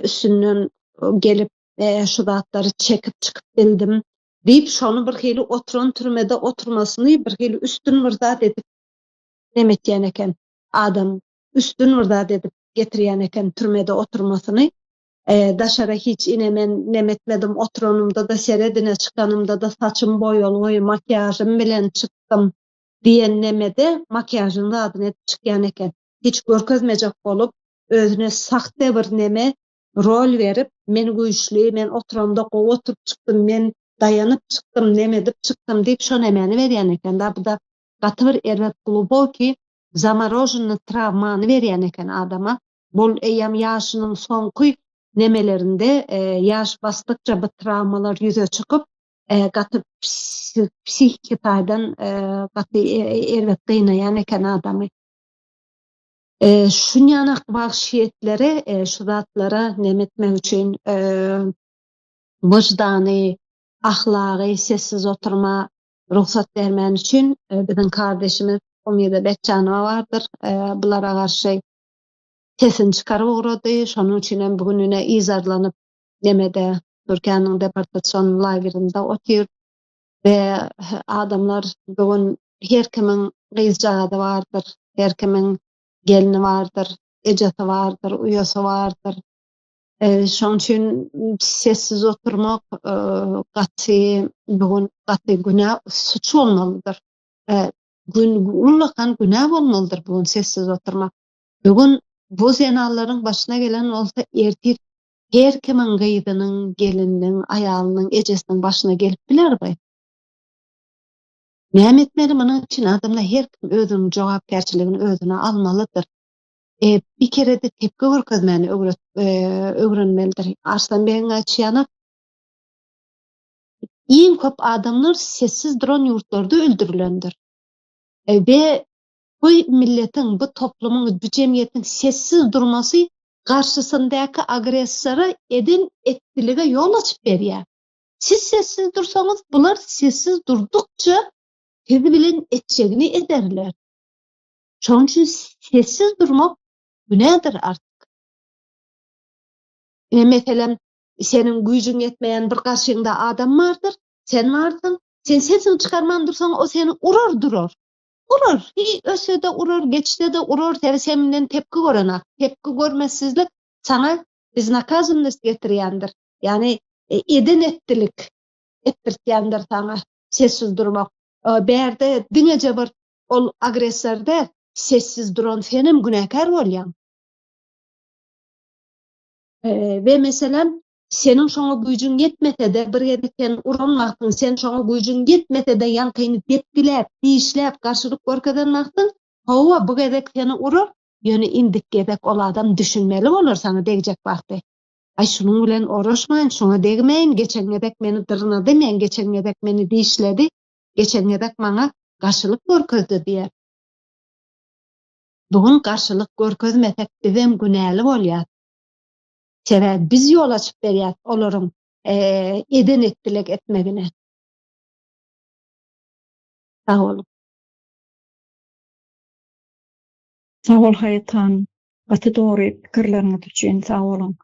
üstünden gelip şu zatlary çekip çykyp bildim diýip şonu bir hili oturan türmede oturmasyny bir hili üstün bir zat edip nemetýän eken adam. Üstün bir zat edip getirýän eken türmede oturmasyny. Daşara hiç inemen nemetmedim, oturanımda da seredine çıkanımda da saçım boyalı, makyajım bilen çıktım diyen nemede makyajın da adını edip çıkyan eken. Hiç görkezmejek bolup, özüne sahte bir neme rol verip, men güýçli, men oturamda gowy oturup çıktım, men dayanıp çıktım, nemedip çıktım diýip şo nemeni berýän eken. Da bu da gaty bir erwet gluboký zamorоженный travmany berýän eken adama. Bol eýem ýaşynyň soňky nemelerinde yaş bastıkça bu travmalar yüze çıkıp gaty psihik ýytaýdan gaty erwet gynnaýan eken adamy. Şu ýanak wahşiýetlere, şu zatlara nemetmek üçin wyjdany, ahlaky, sessiz oturma ruhsat bermän üçin biziň kardeşimiz Umida Betjanowa bardyr. Bulara garşy sesini çıkarıp uğradı. Şonun üçin bugününe izarlanıp nemede Türkiýanyň deportasiýon lagerinde otyr ve adamlar bugün her kimiň gyzjady bardyr, her kimiň gelini bardyr, ejeti bardyr, uýasy bardyr. Şoň üçin sessiz oturmak bugün gaty günah suç bolmalydyr. Ullakan günah bolmalydyr bugün sessiz oturmak. Bugün bu zenallaryň başyna gelen olsa ertir her kimiň gyzynyň, geliniň, aýalynyň, ejesiniň başyna gelip bilerbi? Näme etmeli munyň üçin adamlar her kim özüniň jogapkärçiligini özüne almalydyr. Bir kere de tepki görkezmäni öwrenmelidir. Arslanbegiň aýtýany iň köp adamlar sessiz duran ýurtlarda öldürilendir. Ve bu milletin, bu toplumun, bu cemiyetiň sessiz durmasy garşysyndaky agressora edin etdilige ýol açyp berýär. Siz sessiz dursaňyz, bular sessiz durdukça sizi bilen etjegini ederler. Şoň üçin sessiz durmak günädir artık. Meselem, senin güýjüň yetmeýän bir garşyňda adam bardyr, sen barsyň, sen sesini çykarman dursaň, o seni durar. Urur. Öse de urur, geçte de urur. Senden tepki görenak. Tepki görmezsizlik sana beznakazmyst getirýändir. Yani edin etdilik etdirýändir sana sessiz durmak. Berde diňeje bir ol agressorda sessiz duran senem günäkär bolýan. Ve meselem senin şoňa güýjüň yetmese de bir ýerde sen uranmakdyň, sen şoňa güýjüň yetmese de ýankyny depgilep, diýişlep, garşylyk görkezanmakdyň, hawa bu gedek seni urur, ýöne indik gedek ol adam düşünmeli bolar sana degijek wagty. Ay şunuň bilen uğraşmaýyn, şoňa degmeýin, geçen gedek meni dyrnady, men geçen gedek meni diýişledi, geçen gedek maňa garşylyk görkezdi diýer. Bugün garşylyk görkezmesek bizem günäli bolýar. Sebäbi biz ýol açyp berýär olaryň edin etdilik etmegine. Sag bolun. Sağ ol Haýatan. Gaty dogry pikirleriňiz üçin sağ olun.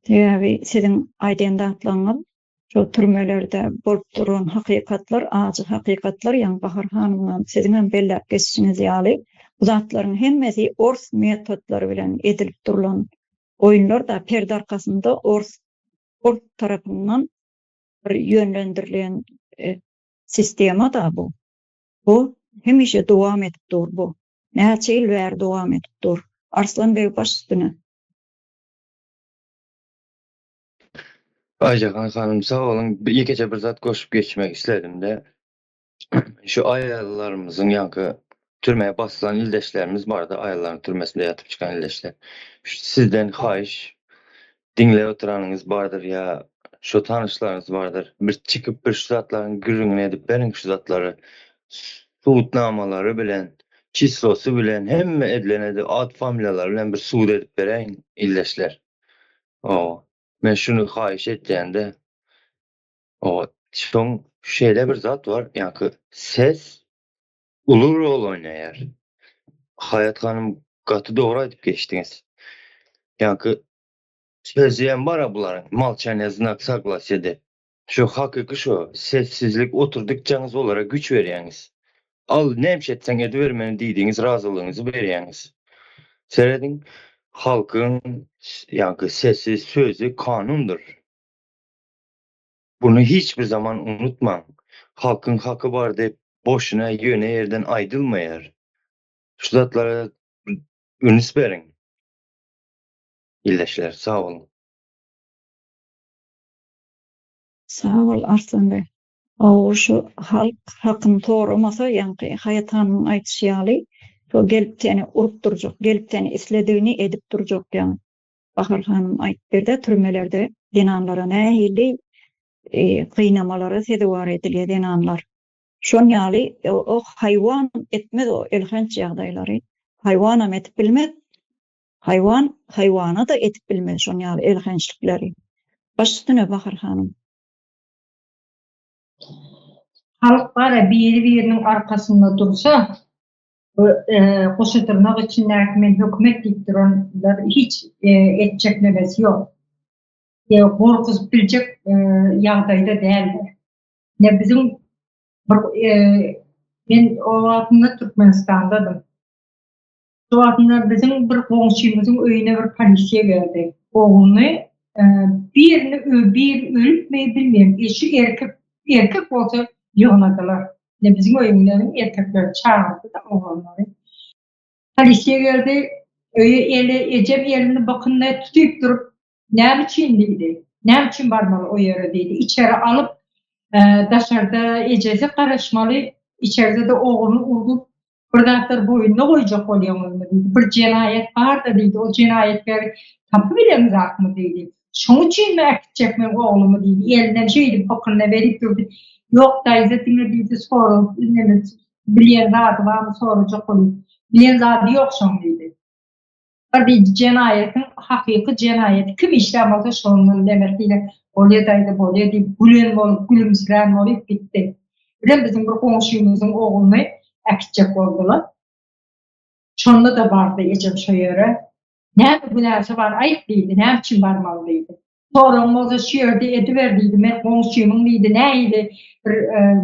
Sebäbi siziň aýdyan datlaryňyz şu türmelerde bolup duran hakykatlar, azy hakykatlar ýa-ni Bahar hanymyň siziň hem bellep geçişiniz ýaly. Bu zatlaryň hemmesi ors metodlary bilen edilip durulan oyunlar da perde arkasında ors tarafından bir yönlendirilen sistema da bu. Bu hemişe dowam edip dur bu. Näçe ýyl bäri dowam edip dur. Arslanbeg baş üstüne. Aýjagan hanym sağ olun. Ýekeje bir zat goşup geçmek isledim de. Şu aýallarymyzyň ýa-ni türmeye basılan ildeşlerimiz barda, aýallaryň türmesinde yatıp çıkan ildeşler. Sizden haýyş, dinle oturanınız bardır ya, şu tanışlarınız vardır. Bir çıkıp bir şu zatlaryň gürrüňini edip beriň şu zatlary suwutnamalary bilen, çislosy bilen hemme edilenedi ad familiýalary bilen bir suwut edip bereň ildeşler. Men şunu haýyş etjände O son şeyde bir zat var. Yani ses ulu rol oynar. Hayat Hanım katı doğru aytıp geçtiniz. Yani sözleyen var buların. Malçanezini aksaklasıydı. Şu hakiki şu. Sessizlik oturdukçanız olarak güç veriyeniz. Al ne emşetsen edivermeni dediğiniz razılığınızı veriyeniz. Seyredin halkın yani sesi sözü kanundur. Bunu hiçbir zaman unutma. Halkın hakkı var deyip boşuna yöne yerden aydılmayar. Şu zatlara ünüs verin. İlleşler sağ olun. Sağ ol Arslan Bey. O şu halk hakkını torumasa yani Hayat Hanım'ın aytışyaly şu gelip seni urup durjak, gelip seni islediğini edip durjak yani. Bahar Hanım aytып berdi türmelerde dinanlara nähili kıynamalara sedewar edilýär dinanlar. Şon ýaly o haywan etmez o elhenç ýagdaýlary. Haywanam etip bilmez. Haywan haywana da etip bilmez şon ýaly elhençlikleri. Başystyna Bahar Hanım. Halk var birinin arkasında dursa koşutırmak için men hükümet diktir onlar hiç etçeklemesi yok. Korkup bilecek ýagdaýda değiller. Ne bizim ben o wagtynda Türkmenistan'dadım. O wagtynda bizim bir goňşymyzyň öýüne bir polisiýa geldi. Oğluny bir ölüp bilmem. Eşi erkek bolsa ýognadylar. Ne bizim öýüňden erkekler çağırdı da oğlanları. Polisiýa geldi. Ecem yerini bakınla tutup durup näme üçin diýdi. Näme üçin barmaly o ýere diýdi. İçeri alıp daşarda ejesi garaşmaly. İçeride de oğlunu urdup bir daktar boyunna goýjak bolýarmy diýdi. Bir jenaýet bar da diýdi. O jenaýetleri tapy bilen zakmy diýdi. Şoň üçin mi äkitjek men oğlumy diýdi. Elinden şeýdi bakynla berip durdy. Yok da izzetine diýdi sorun. Neme bilýän zady barmy sorajak bolýar. Bilýän zady ýok şoň diýdi. Bir jenaýetin hakyky jenaýet kim işlemese şonuň demerdiler. Bolýar daýdy bolýar diýip gülen bolup gülümsirän bolup bitdi. Bilen bizim bir goňşymyzyň oğluny äkitjek boldular. Şonda da bardy ejem şo ýere. Näme günäsi bar aýyp diýdi, näme üçin barmaly diýdi. Sonra moza şu ýerde ediber diýdi, men goňşymyň diýdi, näýdi bir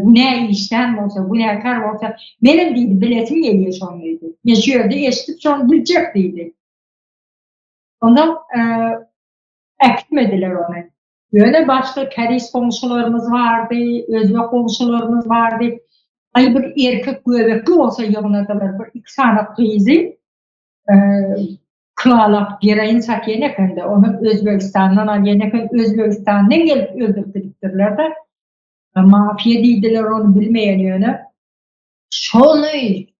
günä işden bolsa, günäkar bolsa, menim diýdi bilesim gelýär şoň diýdi. Men şu ýerde eşitip şonu biljek diýdi. Ondan äkitmediler onu. Ýöne başga keris goňşularymız bardy, özbek goňşularymız bardy. Ay bir erkek göbekli bolsa ýognadylar, bir iki sanak gyzy kılalap gereğin sakyen ekende, onu Özbekistan'dan alyen ekende, Özbekistan'dan gelip öldürdüklerler de mafiye diýdiler onu bilmeyen yöne. Şonu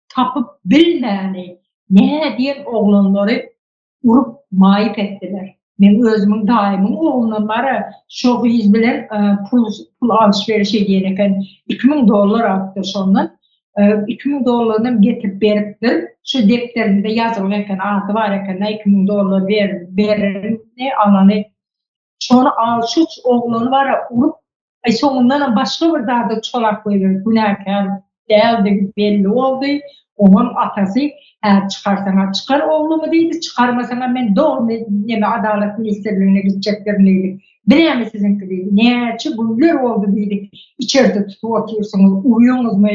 tapıp bilmeyeni ne diyen oğlanları urup mayip ettiler. Men özümün daimim oğlanları şoğu iz bilen pul alışveriş ediyen ekende $2000 attı şondan. $2000'dan getirip beripdir. Şu defterinde yazılı eken, adı var eken, $2000 verin, ne alanı. Şonu al, şu oğlanı var ya, urup, sonundan başka bir dağda çolak koyuyor, günahkar değildi, belli oldu. Onun atası, çıkarsana çıkar oğlumu deydi, çıkarmasana ben doğru neme adalet ministerliğine gideceklerim deydi. Bileyim sizinki deydi, neyçi günler oldu deydi, içeride tutup otuyorsunuz, uyuyorsunuz mu,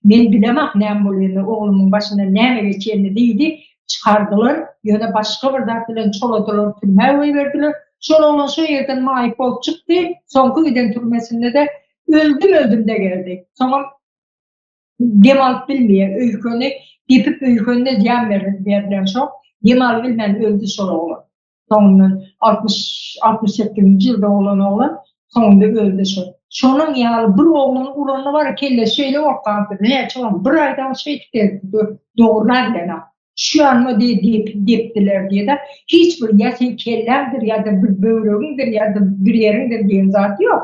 ben bilemem neyem oluyor, oğlumun başına neyme geçerini deydi, çıkardılar, yöne başka bir dertlerini çoladılar, tümhevveyi verdiler, şol olan şu yerden maip ol çıktı, son köyden türmesinde de öldüm de geldi. Sonra demal bilmeyen ülkönü, dipip ülkönüne ziyan verdiler çok. Demal bilmeyen öldü şol oğlan. Sonundan 68. yılda olan sonunda öldü şol. Şonun ýaly bir oğlanın uranı var kelle şeýle ortaňda. Ne çalan bir aýdan şey tutdy. Doğrular dene. Şu an mı depdiler diye de hiçbir ya sen kellemdir ya da bir böwregiňdir ya da bir ýeriňdir diýen zat yok.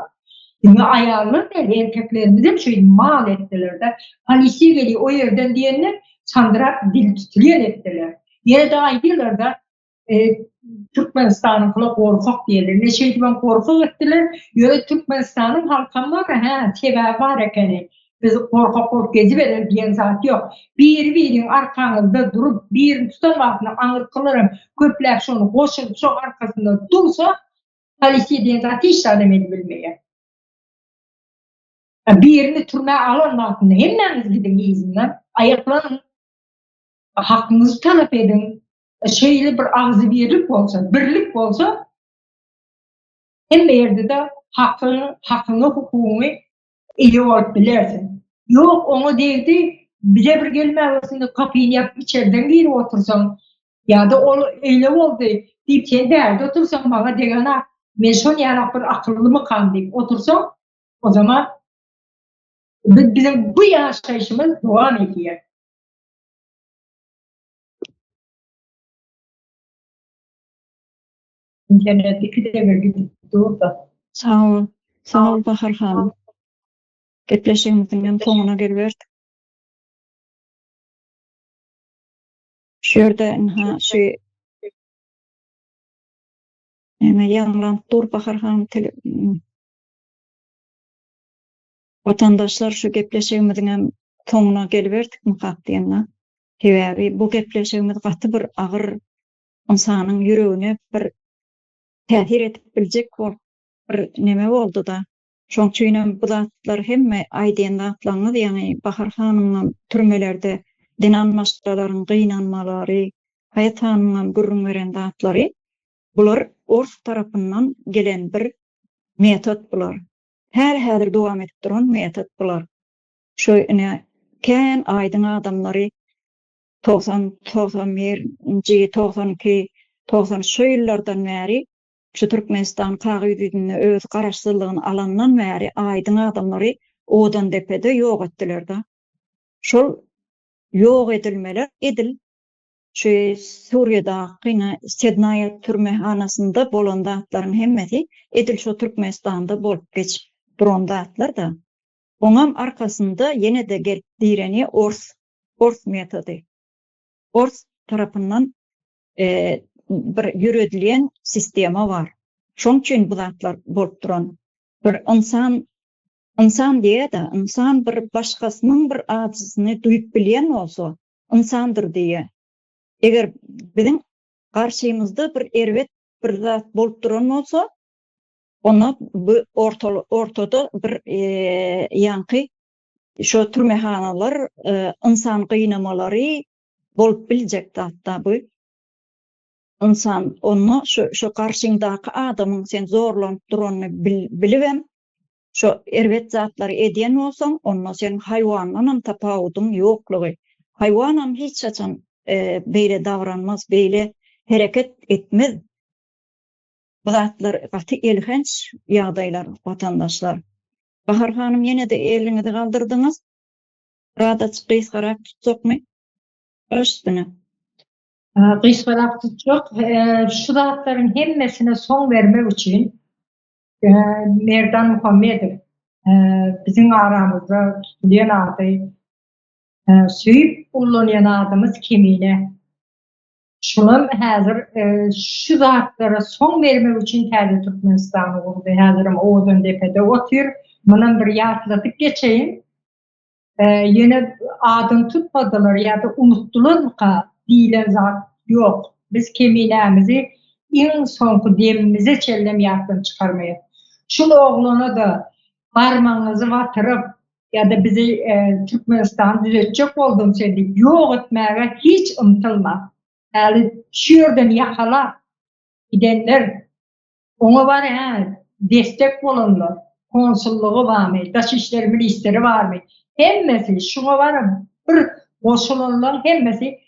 Dünýä aýallar erkeklerimizi şeýle mal etdiler de polisiýa gelýär o ýerden diýenler sandırak dil tutulýan etdiler. Ýene de aýdýarlar da Türkmenistan'ın kula korkak diyeler. Ne şeydi ben korkak ettiler. Yöre Türkmenistan'ın halkan var ha, sebep var ekeni. Biz korkak gezi verir diyen zat yok. Birin arkanızda durup bir tutamazını anırkılırım. Köpler şunu koşup şu arkasında dursa polisiye diyen zat hiç adam edebilmeye. Birini türmeye alın altında hemmeniz gidin izinden. Ayaklanın. Hakkınızı talep edin. Şeyli bir ağzı birlik olsa, birlik olsa hem yerde de hakkını, hukukunu iyi olup bilersin. Yok onu değildi, bize bir gelme arasında kapıyı yap içeriden geri otursan ya da onu öyle oldu deyip sen derdi otursan bana degana ben son yanak bir akıllı mı kan deyip otursan o zaman bizim bu yaşayışımız devam ediyor. İnternetteki de bir gidip durdu. Sağ ol. Sağ ol Bahar hanım. Gepleşigimizin soňuna gelberdik. Şu ýerde şu ýanglan dur Bahar hanım vatandaşlar şu gepleşigimizin soňuna gelberdik muhak diýenler. Sebäbi bu gepleşigimiz gaty bir agyr insanyň ýüregine bir täsir edip biljek bir neme boldy da. Şoň üçin bu zatlar hemme aýdyan zatlaryňyz ýani Bahar hanymyň türmelerde din almaşdalaryň gynanmalary, Hayat hanymyň gurrun beren zatlary bular Ors tarapyndan gelen bir metod bular. Häzir dowam edip duran metod bular. Şu kän aýdyň adamlary 91, 92, 90 şu ýyllardan bäri şu Türkmenistan tagydyny öz garaşdyrlygyny alandan bäri aýdyň adamlary odan depede ýok etdiler da. Şol ýok edilmeler edil şu Suriýada gyna Sednaya türmehanasynda bolan zatlaryň hemmesi edil şu Türkmenistanda bolup geçip duran zatlar da. Oňam arkasynda ýene de gelip direni Ors metody. Ors tarapyndan bir ýüredilen sistema var. Şoň üçin bu zatlar bolup duran bir insan diýe-de, insan bir başgasynyň bir azyzyny duýup bilýän bolsa, insandyr diýe. Eger biziň garşymyzda bir erwet bir zat bolup duran bolsa, ona bu ortada bir ýanky şu türmehanalar insan gynnamalary bolup biljek hatta bu. İnsan onu şu karşındaky adamyň sen zorlanyp duranyny bilibem. Şu erwet zatlary edýän bolsaň, onu sen haýwandan tapawdyň ýoklugy. Haýwanam hiç açan beýle dagranmaz, beýle hereket etmez. Bu zatlar gaty elhenç ýagdaýlar vatandaşlar. Bahar hanım ýene de eliňizi galdyrdyňyz. Rada çykyşgarak tutjakmy? Östüne. Gysgarak tutjak. Şu zatlaryň hemmesine soň vermek üçin Merdan Muhammedow biziň aramyzda tutulýan ady süýüp ullanýan adamyz Kemine. Şunun häzir şu zatlara soň vermek üçin täze Türkmenistany gurdy. Häzirim odan depede otyr. Munyň bir ýatlatyp geçeýin. Ýene adyny tutmadylar ýa-da unutdularmy diýilen zat ýok. Biz Keminämizi iň soňky demimize çellem ýatdan çykarmaýar. Şol oglana da barmagyňyzy watyryp ýa-da bizi Türkmenistan düzetjek boldum sedip ýok etmäge hiç ymtylma. Häli şu ýerden ýakala gidenler oňa bar destek bolanlar. Konsulluğu barmy, Daş işleri ministeri barmy? Hemmesi şuňa bar bir goşulanlar hemmesi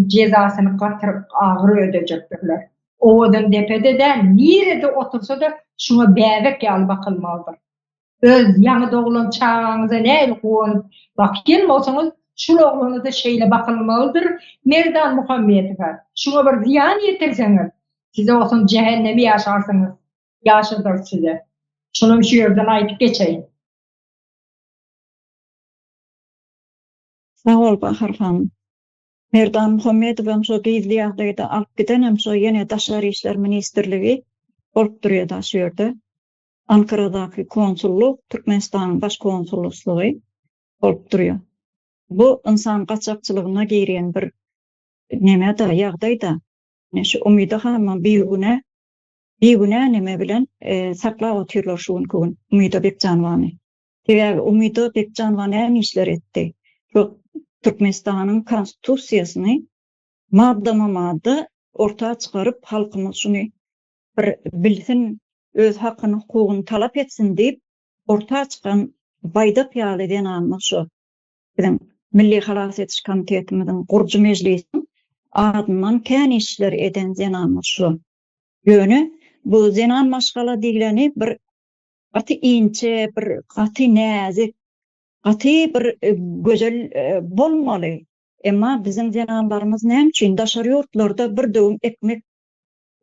cezasyny gatyryp agyr ödejekdirler. Owadan depededen nirede otursa da şuňa bäbek ýaly bakylmalydyr. Öz ýaňy doglan çağaňyza näil goýup bakýan bolsaňyz şu oglana da şeýle bakylmalydyr. Merdan Muhammedow. Şuňa bir ziýan ýetirseňiz, size olsun cehennemi ýaşarsyňyz. Ýaşardyr size. Şunu şu yerden aýdyp geçeýin. Sağ ol Bahar hanım. Merdan Muhammedowam şo gizli ýagdaýda alyp gidenem şo ýene Daşary işler ministrligi bolup durýar da şu ýerde. Ankaradaky konsulluk, Türkmenistanyň baş konsullukslugy bolup durýar. Bu insan gaçakçylygyna giren bir neme da ýagdaýda. Şu umyda hamam biýgüne neme bilen saklap otyrlar şuň gün. Umyda Bekjanwany. Teger Umyda Bekjanwany hem işler etdi. Şu Türkmenistanyň konstitusiýasyny madda ortağa çykaryp halkymyz şuny bir bilsin, öz hakyny, hukugyny talap etsin diýip ortağa çykan Baýda Pýaly eden almy şu. Bizim Milli Halas Etiş Komitetimiziň gurjy mejlisiniň adyndan kän işler eden zenanmy şu. Ýöne bu zenan maşgala diýileni bir gaty inçe, bir gaty näzik, gaty bir gözel bolmaly. Emma bizim zenanlarymyz näme üçin daşary ýurtlarda bir döwüm ekmek,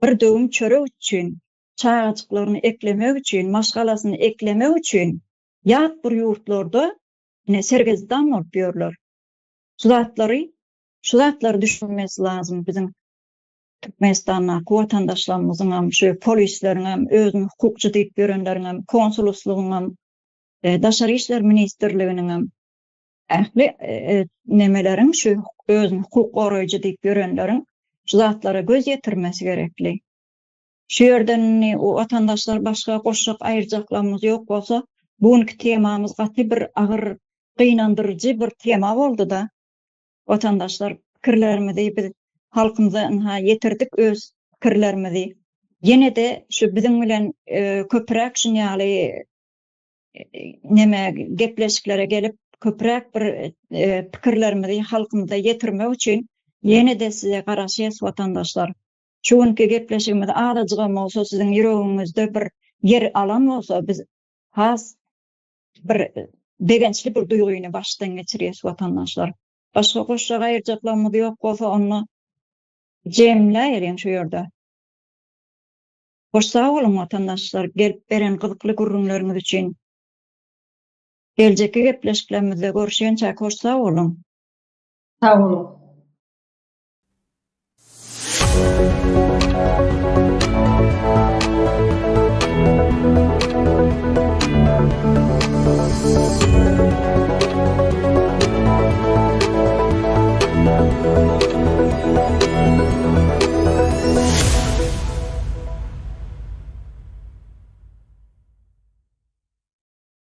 bir döwüm çörek üçin, çaýaçyklaryny eklemek üçin, maşgalasyny eklemek üçin ýat bir ýurtlarda ne sergezdan bolup ýörler. Şu zatlary düşünmesi lazım bizim Türkmenistanyň watandaşlarymyzyň hem şu polisleriň hem özüni hukukçy diýip görenleriň hem konsuloslugyň hem Daşary işler ministrliginiň hem ähli nemeleriň şu özüni hukuk goraýjy diýip görenleriň şu zatlara göz ýetirmesi gerekli. Şu ýerden o watandaşlar başga goşak aýyrjaklarymyz ýok bolsa, bugünkü temamyz gaty bir agyr, gynandyrjy bir tema boldy da. Watandaşlar pikirlerimizi biz halkymyza ýetirdik öz pikirlerimizi. Ýene de şu bizim bilen köpräk şunýaly neme gepleşiklere gelip köpräk bir pikirlerimizi halkymyza ýetirmek üçin ýene de size garaşýas watandaşlar. Şuňky gepleşigimiz arajygam bolsa, siziň ýüregiňizde bir yer alan bolsa, biz has bir degençli bir duýguny başdan geçirýäs watandaşlar. Başga goşak aýyrjaklarymyz ýok bolsa, onu jemläýärin şu ýerde. Hoş sag bolun watandaşlar, gelip beren gyzykly gurrunlaryňyz üçin. Geljekki gepleşiklerimizde görüşýänçä hoş sag bolun. Sağ olun.